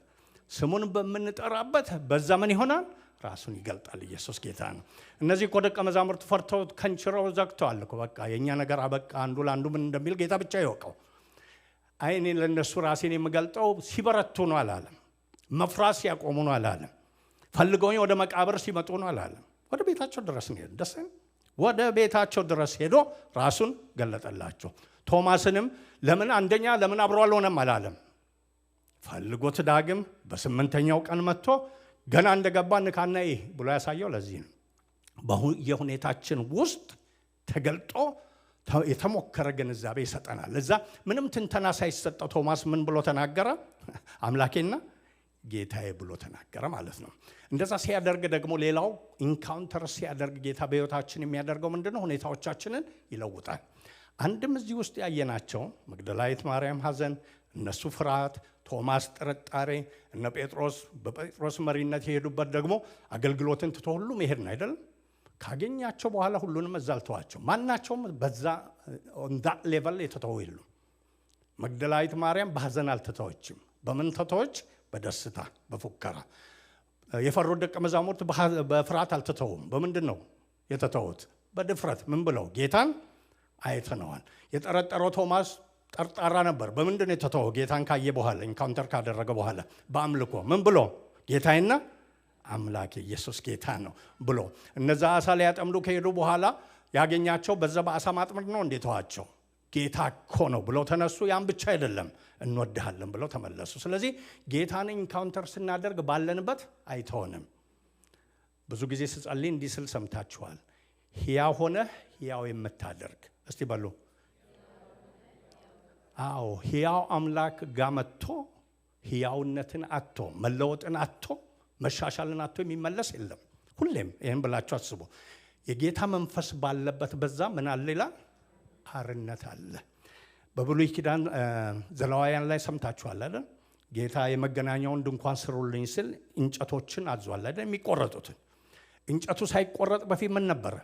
ስሙን በምንጠራበት በዛ ምን ይሆናል? ራሱን ይገልጣል። ኢየሱስ ጌታ ነው። እነዚህ እኮ ደቀ መዛሙርት ፈርተው ከንችረው ዘግተዋል እኮ። በቃ የእኛ ነገር አበቃ፣ አንዱ ለአንዱ ምን እንደሚል ጌታ ብቻ ይወቀው። አይ እኔ ለእነሱ ራሴን የምገልጠው ሲበረቱ ነው አላለም። መፍራት ሲያቆሙ ነው አላለም። ፈልገውኝ ወደ መቃብር ሲመጡ ነው አላለም። ወደ ቤታቸው ድረስ ነው ሄደ። ወደ ቤታቸው ድረስ ሄዶ ራሱን ገለጠላቸው። ቶማስንም ለምን አንደኛ ለምን አብሮ አልሆነም አላለም። ፈልጎት ዳግም በ8ኛው ቀን መጥቶ ገና እንደገባ ንካና ይህ ብሎ ያሳየው ለዚህ ነው። የሁኔታችን ውስጥ ተገልጦ የተሞከረ ግንዛቤ ይሰጠናል። እዛ ምንም ትንተና ሳይሰጠው ቶማስ ምን ብሎ ተናገረ? አምላኬና ጌታዬ ብሎ ተናገረ ማለት ነው። እንደዛ ሲያደርግ ደግሞ ሌላው ኢንካውንተር ሲያደርግ ጌታ በሕይወታችን የሚያደርገው ምንድነው? ሁኔታዎቻችንን ይለውጣል። አንድም እዚህ ውስጥ ያየናቸው መግደላዊት ማርያም ሐዘን፣ እነሱ ፍርሃት፣ ቶማስ ጥርጣሬ፣ እነ ጴጥሮስ በጴጥሮስ መሪነት የሄዱበት ደግሞ አገልግሎትን ትቶ ሁሉ መሄድ ነው አይደለም። ካገኛቸው በኋላ ሁሉንም እዛ አልተዋቸው። ማናቸውም በዛ ኦንዳ ሌቨል የተተው የሉ። መግደላዊት ማርያም በሐዘን አልተተወችም። በምን ተተወች? በደስታ በፉከራ። የፈሩት ደቀ መዛሙርት በፍርሃት አልተተውም። በምንድን ነው የተተውት? በድፍረት ምን ብለው? ጌታን አይተነዋል። የጠረጠረው ቶማስ ጠርጣራ ነበር። በምንድን ነው የተተወው? ጌታን ካየ በኋላ ኢንካውንተር ካደረገ በኋላ በአምልኮ ምን ብሎ? ጌታዬና አምላኬ ኢየሱስ ጌታ ነው ብሎ። እነዛ አሳ ሊያጠምዱ ከሄዱ በኋላ ያገኛቸው በዛ በአሳ ማጥመድ ነው እንዴተዋቸው? ጌታ እኮ ነው ብለው ተነሱ። ያን ብቻ አይደለም እንወድሃለን ብለው ተመለሱ። ስለዚህ ጌታን ኢንካውንተር ስናደርግ ባለንበት አይተውንም። ብዙ ጊዜ ስጸልይ እንዲህ ስል ሰምታችኋል። ሕያው ሆነ ሕያው የምታደርግ እስቲ በሉ። አዎ ሕያው አምላክ ጋር መጥቶ ሕያውነትን አጥቶ መለወጥን አጥቶ መሻሻልን አጥቶ የሚመለስ የለም። ሁሌም ይህን ብላችሁ አስቡ። የጌታ መንፈስ ባለበት በዛ ምን አለ ይላል? አርነት አለ። በብሉይ ኪዳን ዘሌዋውያን ላይ ሰምታችኋል አይደል? ጌታ የመገናኛውን ድንኳን ስሩልኝ ሲል እንጨቶችን አዟል አይደል? የሚቆረጡትን እንጨቱ ሳይቆረጥ በፊት ምን ነበረ?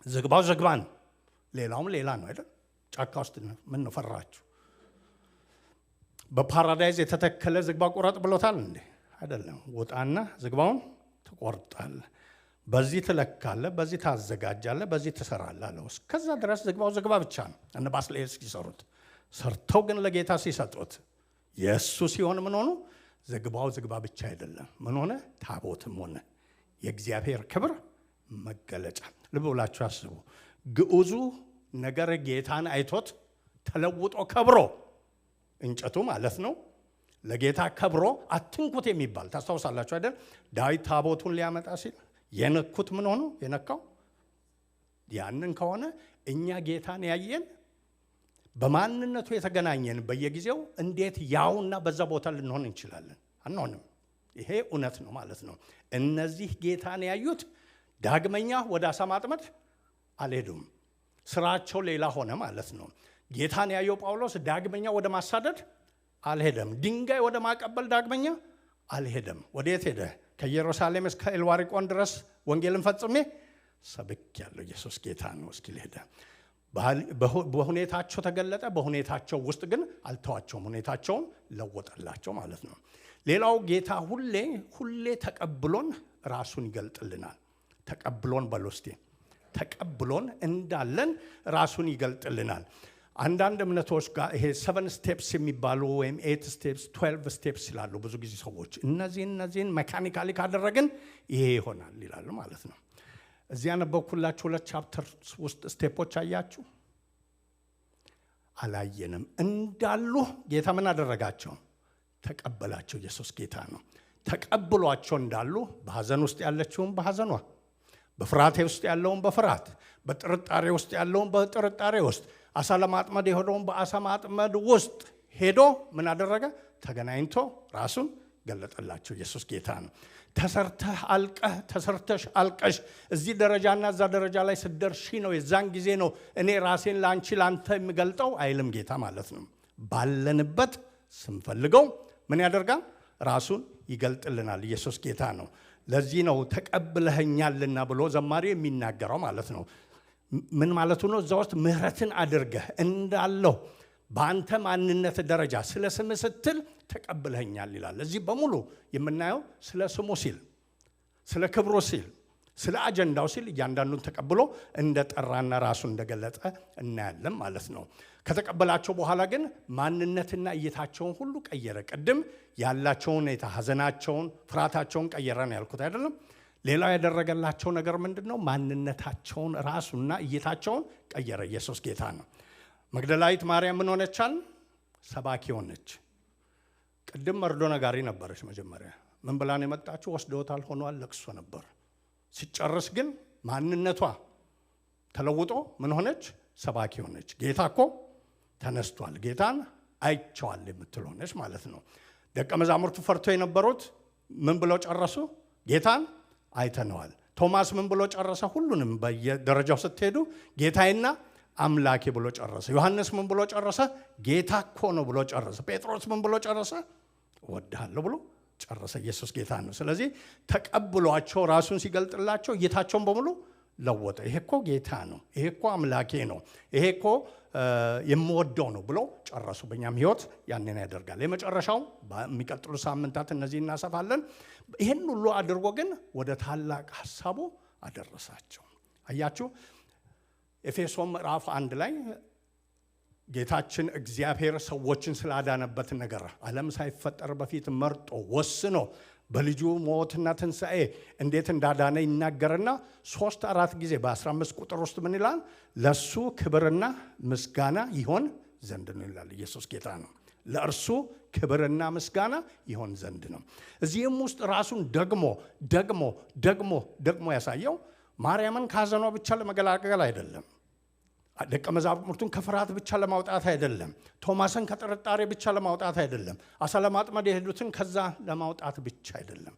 ዝግባው ዝግባ ነው፣ ሌላውም ሌላ ነው አይደል? ጫካ ውስጥ ምን ነው ፈራችሁ? በፓራዳይዝ የተተከለ ዝግባ ቁረጥ ብሎታል እንዴ? አይደለም። ውጣና ዝግባውን ትቆርጣለህ፣ በዚህ ትለካለህ፣ በዚህ ታዘጋጃለህ፣ በዚህ ትሰራለህ አለው። እስከዛ ድረስ ዝግባው ዝግባ ብቻ ነው። እነ ባስልኤል ሲሰሩት ሰርተው ግን ለጌታ ሲሰጡት የእሱ ሲሆን ምን ሆኑ? ዝግባው ዝግባ ብቻ አይደለም። ምን ሆነ? ታቦትም ሆነ። የእግዚአብሔር ክብር መገለጫ። ልብ ብላችሁ አስቡ። ግዑዙ ነገር ጌታን አይቶት ተለውጦ ከብሮ እንጨቱ ማለት ነው ለጌታ ከብሮ አትንኩት የሚባል ታስታውሳላችሁ አይደል? ዳዊት ታቦቱን ሊያመጣ ሲል የነኩት ምን ሆኖ የነካው? ያንን ከሆነ እኛ ጌታን ያየን በማንነቱ የተገናኘን በየጊዜው እንዴት ያውና በዛ ቦታ ልንሆን እንችላለን? አንሆንም። ይሄ እውነት ነው ማለት ነው። እነዚህ ጌታን ያዩት ዳግመኛ ወደ አሳ ማጥመድ አልሄዱም። ስራቸው ሌላ ሆነ ማለት ነው። ጌታን ያየው ጳውሎስ ዳግመኛ ወደ ማሳደድ አልሄደም። ድንጋይ ወደ ማቀበል ዳግመኛ አልሄደም። ወዴት ሄደ? ከኢየሩሳሌም እስከ ኤልዋሪቆን ድረስ ወንጌልን ፈጽሜ ሰብኬአለሁ፣ ኢየሱስ ጌታ ነው እስኪል ሄደ። በሁኔታቸው ተገለጠ። በሁኔታቸው ውስጥ ግን አልተዋቸውም። ሁኔታቸውን ለወጠላቸው ማለት ነው። ሌላው ጌታ ሁሌ ተቀብሎን ራሱን ይገልጥልናል። ተቀብሎን በሎስቴ ተቀብሎን እንዳለን ራሱን ይገልጥልናል። አንዳንድ እምነቶች ጋር ይሄ 7 ስቴፕስ የሚባሉ ወይም 8 ስቴፕስ 12 ስቴፕስ ይላሉ። ብዙ ጊዜ ሰዎች እነዚህን ሜካኒካሊ ካደረግን ይሄ ይሆናል ይላሉ ማለት ነው። እዚያ ያነበብኩላችሁ 2 ቻፕተር ውስጥ ስቴፖች አያችሁ? አላየንም። እንዳሉ ጌታ ምን አደረጋቸው? ተቀበላቸው። ኢየሱስ ጌታ ነው። ተቀብሏቸው እንዳሉ በሐዘን ውስጥ ያለችውን በሐዘኗ፣ በፍርሃቴ ውስጥ ያለውን በፍርሃት፣ በጥርጣሬ ውስጥ ያለውን በጥርጣሬ ውስጥ፣ አሳ ለማጥመድ የሆነውን በአሳ ማጥመድ ውስጥ ሄዶ ምን አደረገ? ተገናኝቶ ራሱን ገለጠላቸው። ኢየሱስ ጌታ ነው። ተሰርተህ አልቀህ ተሰርተሽ አልቀሽ እዚህ ደረጃና እዛ ደረጃ ላይ ስትደርሺ ነው የዛን ጊዜ ነው እኔ ራሴን ላንቺ ላንተ የሚገልጠው አይልም ጌታ ማለት ነው። ባለንበት ስንፈልገው ምን ያደርጋል? ራሱን ይገልጥልናል። ኢየሱስ ጌታ ነው። ለዚህ ነው ተቀብለኸኛልና ብሎ ዘማሪ የሚናገረው ማለት ነው። ምን ማለቱ ነው? እዛ ውስጥ ምህረትን አድርገህ እንዳለው በአንተ ማንነት ደረጃ ስለ ስም ስትል ተቀብለኸኛል ይላል። እዚህ በሙሉ የምናየው ስለ ስሙ ሲል፣ ስለ ክብሩ ሲል፣ ስለ አጀንዳው ሲል እያንዳንዱን ተቀብሎ እንደጠራና ራሱን እንደገለጠ እናያለን ማለት ነው። ከተቀበላቸው በኋላ ግን ማንነትና እይታቸውን ሁሉ ቀየረ። ቅድም ያላቸውን ሁኔታ፣ ሐዘናቸውን፣ ፍርሃታቸውን ቀየረ ነው ያልኩት አይደለም? ሌላው ያደረገላቸው ነገር ምንድን ነው? ማንነታቸውን ራሱና እይታቸውን ቀየረ። ኢየሱስ ጌታ ነው። መግደላዊት ማርያም ምን ሆነቻል? ሰባኪ ሆነች። ቅድም መርዶ ነጋሪ ነበረች። መጀመሪያ ምን ብላ ነው የመጣችው? ወስደውታል፣ ሆኗል፣ ለቅሶ ነበር። ሲጨርስ ግን ማንነቷ ተለውጦ ምን ሆነች? ሰባኪ ሆነች። ጌታ እኮ ተነስቷል፣ ጌታን አይቼዋል የምትል ሆነች ማለት ነው። ደቀ መዛሙርቱ ፈርቶ የነበሩት ምን ብለው ጨረሱ? ጌታን አይተነዋል። ቶማስ ምን ብሎ ጨረሰ? ሁሉንም በየደረጃው ስትሄዱ ጌታዬና አምላኬ ብሎ ጨረሰ። ዮሐንስ ምን ብሎ ጨረሰ? ጌታ እኮ ነው ብሎ ጨረሰ። ጴጥሮስ ምን ብሎ ጨረሰ? እወድሃለሁ ብሎ ጨረሰ። ኢየሱስ ጌታ ነው። ስለዚህ ተቀብሏቸው ራሱን ሲገልጥላቸው እይታቸውን በሙሉ ለወጠ። ይሄ እኮ ጌታ ነው፣ ይሄ እኮ አምላኬ ነው፣ ይሄ እኮ የምወደው ነው ብሎ ጨረሱ። በእኛም ህይወት ያንን ያደርጋል። የመጨረሻው በሚቀጥሉ ሳምንታት እነዚህ እናሰፋለን። ይህን ሁሉ አድርጎ ግን ወደ ታላቅ ሀሳቡ አደረሳቸው። አያችሁ፣ ኤፌሶን ምዕራፍ 1 ላይ ጌታችን እግዚአብሔር ሰዎችን ስላዳነበት ነገር ዓለም ሳይፈጠር በፊት መርጦ ወስኖ በልጁ ሞትና ትንሣኤ እንዴት እንዳዳነ ይናገርና 3-4 ጊዜ በ15 ቁጥር ውስጥ ምን ይላል? ለሱ ክብርና ምስጋና ይሆን ዘንድ ነው ይላል። ኢየሱስ ጌታ ነው። ለእርሱ ክብርና ምስጋና ይሆን ዘንድ ነው። እዚህም ውስጥ ራሱን ደግሞ ያሳየው ማርያምን ከሐዘኗ ብቻ ለመገላገል አይደለም። ደቀ መዛሙርቱን ከፍርሃት ብቻ ለማውጣት አይደለም። ቶማስን ከጥርጣሬ ብቻ ለማውጣት አይደለም። አሳ ለማጥመድ የሄዱትን ከዛ ለማውጣት ብቻ አይደለም።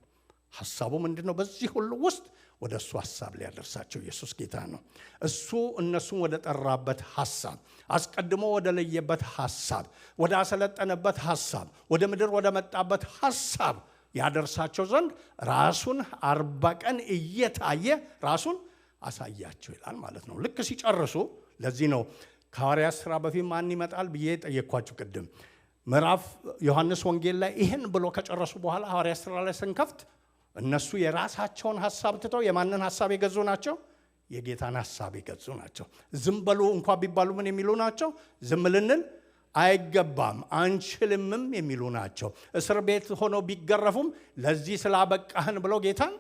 ሐሳቡ ምንድን ነው? በዚህ ሁሉ ውስጥ ወደ እሱ ሐሳብ ሊያደርሳቸው ኢየሱስ ጌታ ነው። እሱ እነሱን ወደ ጠራበት ሐሳብ፣ አስቀድሞ ወደ ለየበት ሐሳብ፣ ወደ አሰለጠነበት ሐሳብ፣ ወደ ምድር ወደ መጣበት ሐሳብ ያደርሳቸው ዘንድ ራሱን 40 ቀን እየታየ ራሱን አሳያቸው ይላል ማለት ነው። ልክ ሲጨርሱ ለዚህ ነው ከሐዋርያት ሥራ በፊት ማን ይመጣል ብዬ ጠየቅኳችሁ ቅድም። ምዕራፍ ዮሐንስ ወንጌል ላይ ይህን ብሎ ከጨረሱ በኋላ ሐዋርያት ሥራ ላይ ስንከፍት እነሱ የራሳቸውን ሐሳብ ትተው የማንን ሐሳብ የገዙ ናቸው? የጌታን ሐሳብ የገዙ ናቸው። ዝም በሉ እንኳ ቢባሉ ምን የሚሉ ናቸው? ዝም ልንል አይገባም አንችልምም የሚሉ ናቸው። እስር ቤት ሆነው ቢገረፉም ለዚህ ስላበቃህን ብለው ጌታን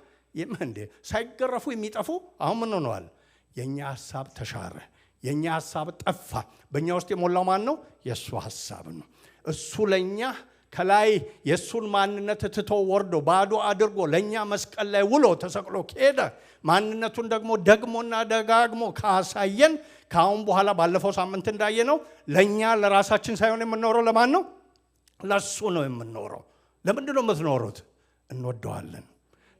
እንዴ ሳይገረፉ የሚጠፉ አሁን ምን ሆነዋል? የኛ ሐሳብ ተሻረ፣ የኛ ሐሳብ ጠፋ። በእኛ ውስጥ የሞላው ማን ነው? የእሱ ሐሳብ ነው። እሱ ለእኛ ከላይ የእሱን ማንነት ትቶ ወርዶ ባዶ አድርጎ ለእኛ መስቀል ላይ ውሎ ተሰቅሎ ከሄደ ማንነቱን ደግሞና ደጋግሞ ካሳየን ከአሁን በኋላ ባለፈው ሳምንት እንዳየነው ለእኛ ለራሳችን ሳይሆን የምንኖረው ለማን ነው? ለእሱ ነው የምንኖረው። ለምንድን ነው የምትኖሩት? እንወደዋለን።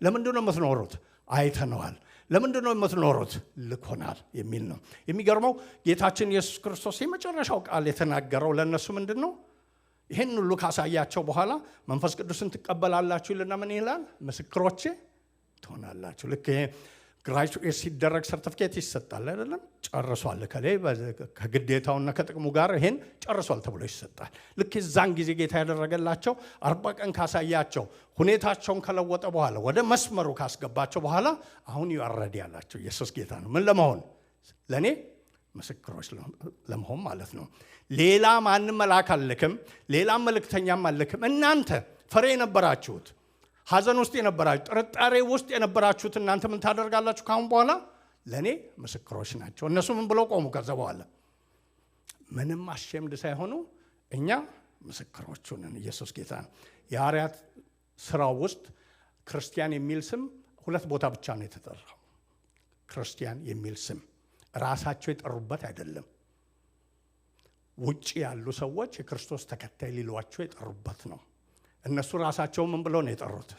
ለምንድን ነው የምትኖሩት? አይተነዋል። ለምንድን ነው የምትኖሩት? ልኮናል የሚል ነው። የሚገርመው ጌታችን ኢየሱስ ክርስቶስ የመጨረሻው ቃል የተናገረው ለእነሱ ምንድን ነው? ይህን ሁሉ ካሳያቸው በኋላ መንፈስ ቅዱስን ትቀበላላችሁ ይልና ምን ይላል? ምስክሮቼ ትሆናላችሁ። ልክ ይሄ ግራጁዌት ሲደረግ ሰርቲፊኬት ይሰጣል አይደለም? ጨርሷል ከላይ ከግዴታውና ከጥቅሙ ጋር ይሄን ጨርሷል ተብሎ ይሰጣል። ልክ የዛን ጊዜ ጌታ ያደረገላቸው 40 ቀን ካሳያቸው ሁኔታቸውን ከለወጠ በኋላ ወደ መስመሩ ካስገባቸው በኋላ አሁን ይወረድ ያላቸው ኢየሱስ ጌታ ነው። ምን ለመሆን? ለኔ ምስክሮች ለመሆን ማለት ነው። ሌላ ማንም መልአክ አልልክም፣ ሌላ መልእክተኛም አልልክም። እናንተ ፈሬ የነበራችሁት፣ ሐዘን ውስጥ የነበራችሁ፣ ጥርጣሬ ውስጥ የነበራችሁት እናንተ ምን ታደርጋላችሁ? ካሁን በኋላ ለኔ ምስክሮች ናቸው። እነሱ ምን ብለው ቆሙ? ከዛ በኋላ ምንም አሸምድ ሳይሆኑ እኛ ምስክሮቹ ነን። ኢየሱስ ጌታ ነው። የሐዋርያት ሥራው ውስጥ ክርስቲያን የሚል ስም 2 ቦታ ብቻ ነው የተጠራው። ክርስቲያን የሚል ስም ራሳቸው የጠሩበት አይደለም። ውጪ ያሉ ሰዎች የክርስቶስ ተከታይ ሊሏቸው የጠሩበት ነው። እነሱ ራሳቸው ምን ብለው ነው የጠሩት?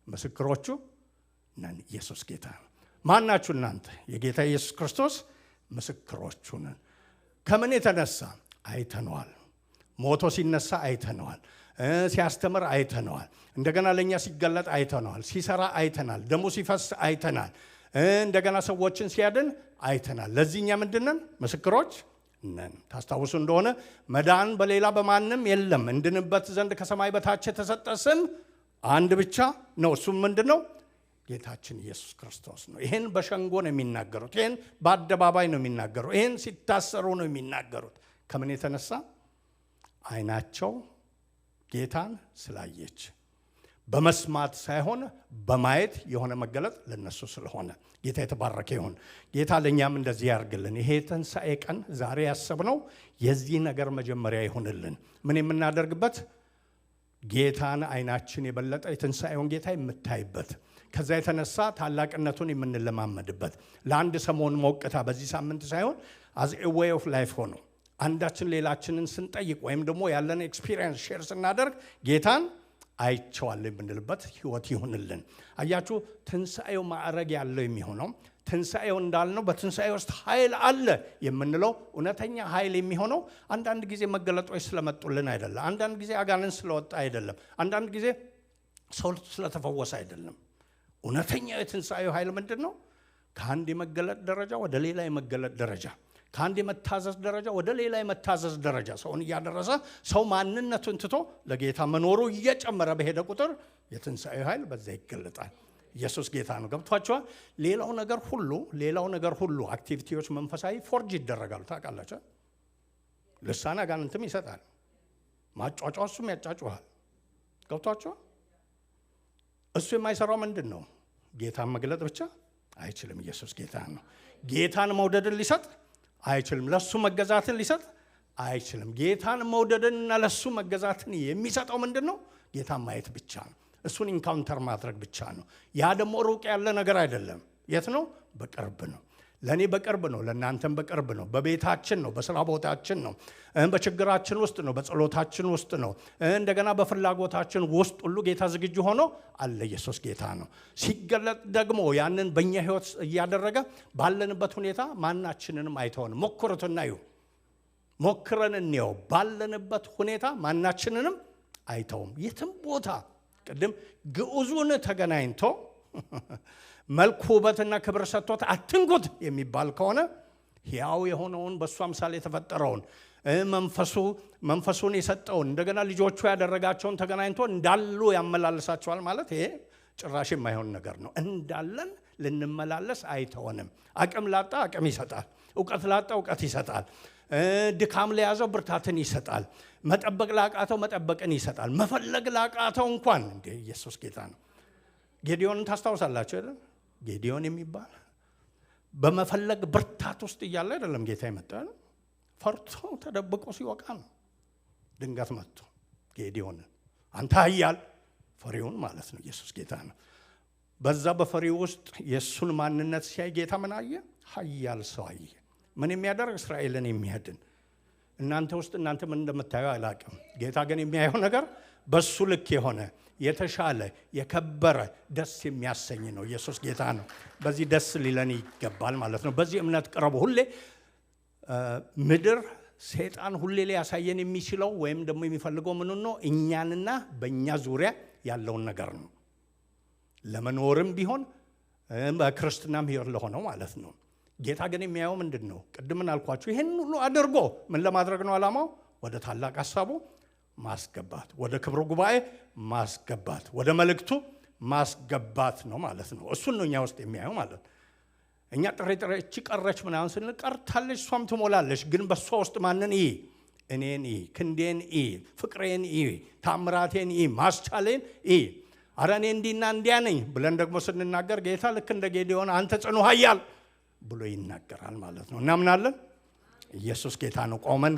ምስክሮቹ ነን። ኢየሱስ ጌታ ነው። ማን ናችሁ እናንተ? የጌታ ኢየሱስ ክርስቶስ ምስክሮቹ ነን። ከምን የተነሳ? አይተነዋል። ሞቶ ሲነሳ አይተነዋል። ሲያስተምር አይተነዋል። እንደገና ለኛ ሲገለጥ አይተነዋል። ሲሰራ አይተናል። ደሙ ሲፈስ አይተናል። እንደገና ሰዎችን ሲያድን አይተናል። ለዚህኛ ምንድነን? ምስክሮች ነን። ታስታውሱ እንደሆነ መዳን በሌላ በማንም የለም፣ እንድንበት ዘንድ ከሰማይ በታች የተሰጠ ስም አንድ ብቻ ነው። እሱም ምንድነው? ጌታችን ኢየሱስ ክርስቶስ ነው። ይሄን በሸንጎ ነው የሚናገሩት። ይሄን በአደባባይ ነው የሚናገሩት። ይሄን ሲታሰሩ ነው የሚናገሩት። ከምን የተነሳ? አይናቸው ጌታን ስላየች፣ በመስማት ሳይሆን በማየት የሆነ መገለጥ ለነሱ ስለሆነ ጌታ የተባረከ ይሁን። ጌታ ለኛም እንደዚህ ያርግልን። ይሄ ትንሣኤ ቀን ዛሬ ያሰብነው የዚህ ነገር መጀመሪያ ይሁንልን። ምን የምናደርግበት? ጌታን አይናችን የበለጠ የትንሣኤውን ጌታ የምታይበት፣ ከዛ የተነሳ ታላቅነቱን የምንለማመድበት፣ ለአንድ ሰሞን ሞቅታ በዚህ ሳምንት ሳይሆን as a way of life ሆኖ አንዳችን ሌላችንን ስንጠይቅ ወይም ደግሞ ያለን ኤክስፒሪየንስ ሼር ስናደርግ ጌታን አይቼዋለሁ የምንልበት ህይወት ይሁንልን። አያችሁ፣ ትንሣኤው ማዕረግ ያለው የሚሆነው ትንሣኤው እንዳልነው በትንሣኤ ውስጥ ኃይል አለ የምንለው እውነተኛ ኃይል የሚሆነው አንዳንድ ጊዜ መገለጦች ስለመጡልን አይደለም። አንዳንድ ጊዜ አጋንንት ስለወጣ አይደለም። አንዳንድ ጊዜ ሰው ስለተፈወሰ አይደለም። እውነተኛው የትንሣኤው ኃይል ምንድን ነው? ከአንድ የመገለጥ ደረጃ ወደ ሌላ የመገለጥ ደረጃ፣ ከአንድ የመታዘዝ ደረጃ ወደ ሌላ የመታዘዝ ደረጃ ሰውን እያደረሰ ሰው ማንነቱን ትቶ ለጌታ መኖሩ እየጨመረ በሄደ ቁጥር የትንሣኤው ኃይል በዛ ይገለጣል። ኢየሱስ ጌታ ነው። ገብቷቸዋል። ሌላው ነገር ሁሉ አክቲቪቲዎች መንፈሳዊ ፎርጅ ይደረጋሉ። ታውቃላችሁ። ልሳን አጋንንትም ይሰጣል። ማጫጫው እሱም ያጫጩሃል። ገብቷቸዋል። እሱ የማይሰራው ምንድን ነው? ጌታን መግለጥ ብቻ አይችልም። ኢየሱስ ጌታ ነው። ጌታን መውደድን ሊሰጥ አይችልም። ለሱ መገዛትን ሊሰጥ አይችልም። ጌታን መውደድንና ለሱ መገዛትን የሚሰጠው ምንድን ነው? ጌታን ማየት ብቻ ነው። እሱን ኢንካውንተር ማድረግ ብቻ ነው። ያ ደግሞ ሩቅ ያለ ነገር አይደለም። የት ነው? በቅርብ ነው። ለእኔ በቅርብ ነው፣ ለእናንተም በቅርብ ነው። በቤታችን ነው፣ በስራ ቦታችን ነው፣ በችግራችን ውስጥ ነው፣ በጸሎታችን ውስጥ ነው። እንደገና በፍላጎታችን ውስጥ ሁሉ ጌታ ዝግጁ ሆኖ አለ። ኢየሱስ ጌታ ነው። ሲገለጥ ደግሞ ያንን በእኛ ህይወት እያደረገ ባለንበት ሁኔታ ማናችንንም አይተውንም። ሞክሩትና እዩ፣ ሞክረን እንየው። ባለንበት ሁኔታ ማናችንንም አይተውም። የትም ቦታ ቅድም ግዑዙን ተገናኝቶ መልኩ ውበትና ክብር ሰጥቶት አትንኩት የሚባል ከሆነ ሕያው የሆነውን በእሱ አምሳል የተፈጠረውን መንፈሱን የሰጠውን እንደገና ልጆቹ ያደረጋቸውን ተገናኝቶ እንዳሉ ያመላልሳቸዋል ማለት ይሄ ጭራሽ የማይሆን ነገር ነው። እንዳለን ልንመላለስ አይተወንም። አቅም ላጣ አቅም ይሰጣል። እውቀት ላጣ እውቀት ይሰጣል። ድካም ለያዘው ብርታትን ይሰጣል። መጠበቅ ላቃተው መጠበቅን ይሰጣል። መፈለግ ላቃተው እንኳን እንደ ኢየሱስ ጌታ ነው። ጌዲዮንን ታስታውሳላችሁ አይደል? ጌዲዮን የሚባል በመፈለግ ብርታት ውስጥ እያለ አይደለም ጌታ ይመጣል። ፈርቶ ተደብቆ ሲወቃ ነው ድንገት መጥቶ ጌዲዮንን አንተ ኃያል፣ ፈሪውን ማለት ነው። ኢየሱስ ጌታ ነው። በዛ በፈሪው ውስጥ የእሱን ማንነት ሲያይ ጌታ ምን አየ? ኃያል ሰው አየ። ምን የሚያደርግ? እስራኤልን የሚያድን። እናንተ ውስጥ እናንተ ምን እንደምታዩ አላውቅም። ጌታ ግን የሚያየው ነገር በሱ ልክ የሆነ የተሻለ የከበረ ደስ የሚያሰኝ ነው። ኢየሱስ ጌታ ነው። በዚህ ደስ ሊለን ይገባል ማለት ነው። በዚህ እምነት ቅረቡ። ሁሌ ምድር ሰይጣን ሁሌ ሊያሳየን የሚችለው ወይም ደግሞ የሚፈልገው ምን ነው? እኛንና በእኛ ዙሪያ ያለውን ነገር ነው። ለመኖርም ቢሆን በክርስትናም ሕይወት ለሆነው ማለት ነው። ጌታ ግን የሚያየው ምንድን ነው? ቅድምን አልኳችሁ። ይህን ሁሉ አድርጎ ምን ለማድረግ ነው ዓላማው? ወደ ታላቅ ሐሳቡ ማስገባት፣ ወደ ክብሩ ጉባኤ ማስገባት፣ ወደ መልእክቱ ማስገባት ነው ማለት ነው። እሱን ነው እኛ ውስጥ የሚያየው ማለት ነው። እኛ ጥሬ እቺ ቀረች ምናምን ስንል ቀርታለች፣ እሷም ትሞላለች። ግን በሷ ውስጥ ማንን? እኔን፣ ክንዴን፣ ፍቅሬን፣ ታምራቴን፣ ማስቻሌን አረ እኔ እንዲና እንዲያ ነኝ ብለን ደግሞ ስንናገር ጌታ ልክ እንደ ጌዲዮን አንተ ጽኑ ኃያል ብሎ ይናገራል ማለት ነው። እናምናለን። ኢየሱስ ጌታ ነው። ቆመን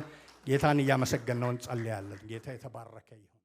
ጌታን እያመሰገነው እንጸልያለን። ጌታ የተባረከ ይሁን።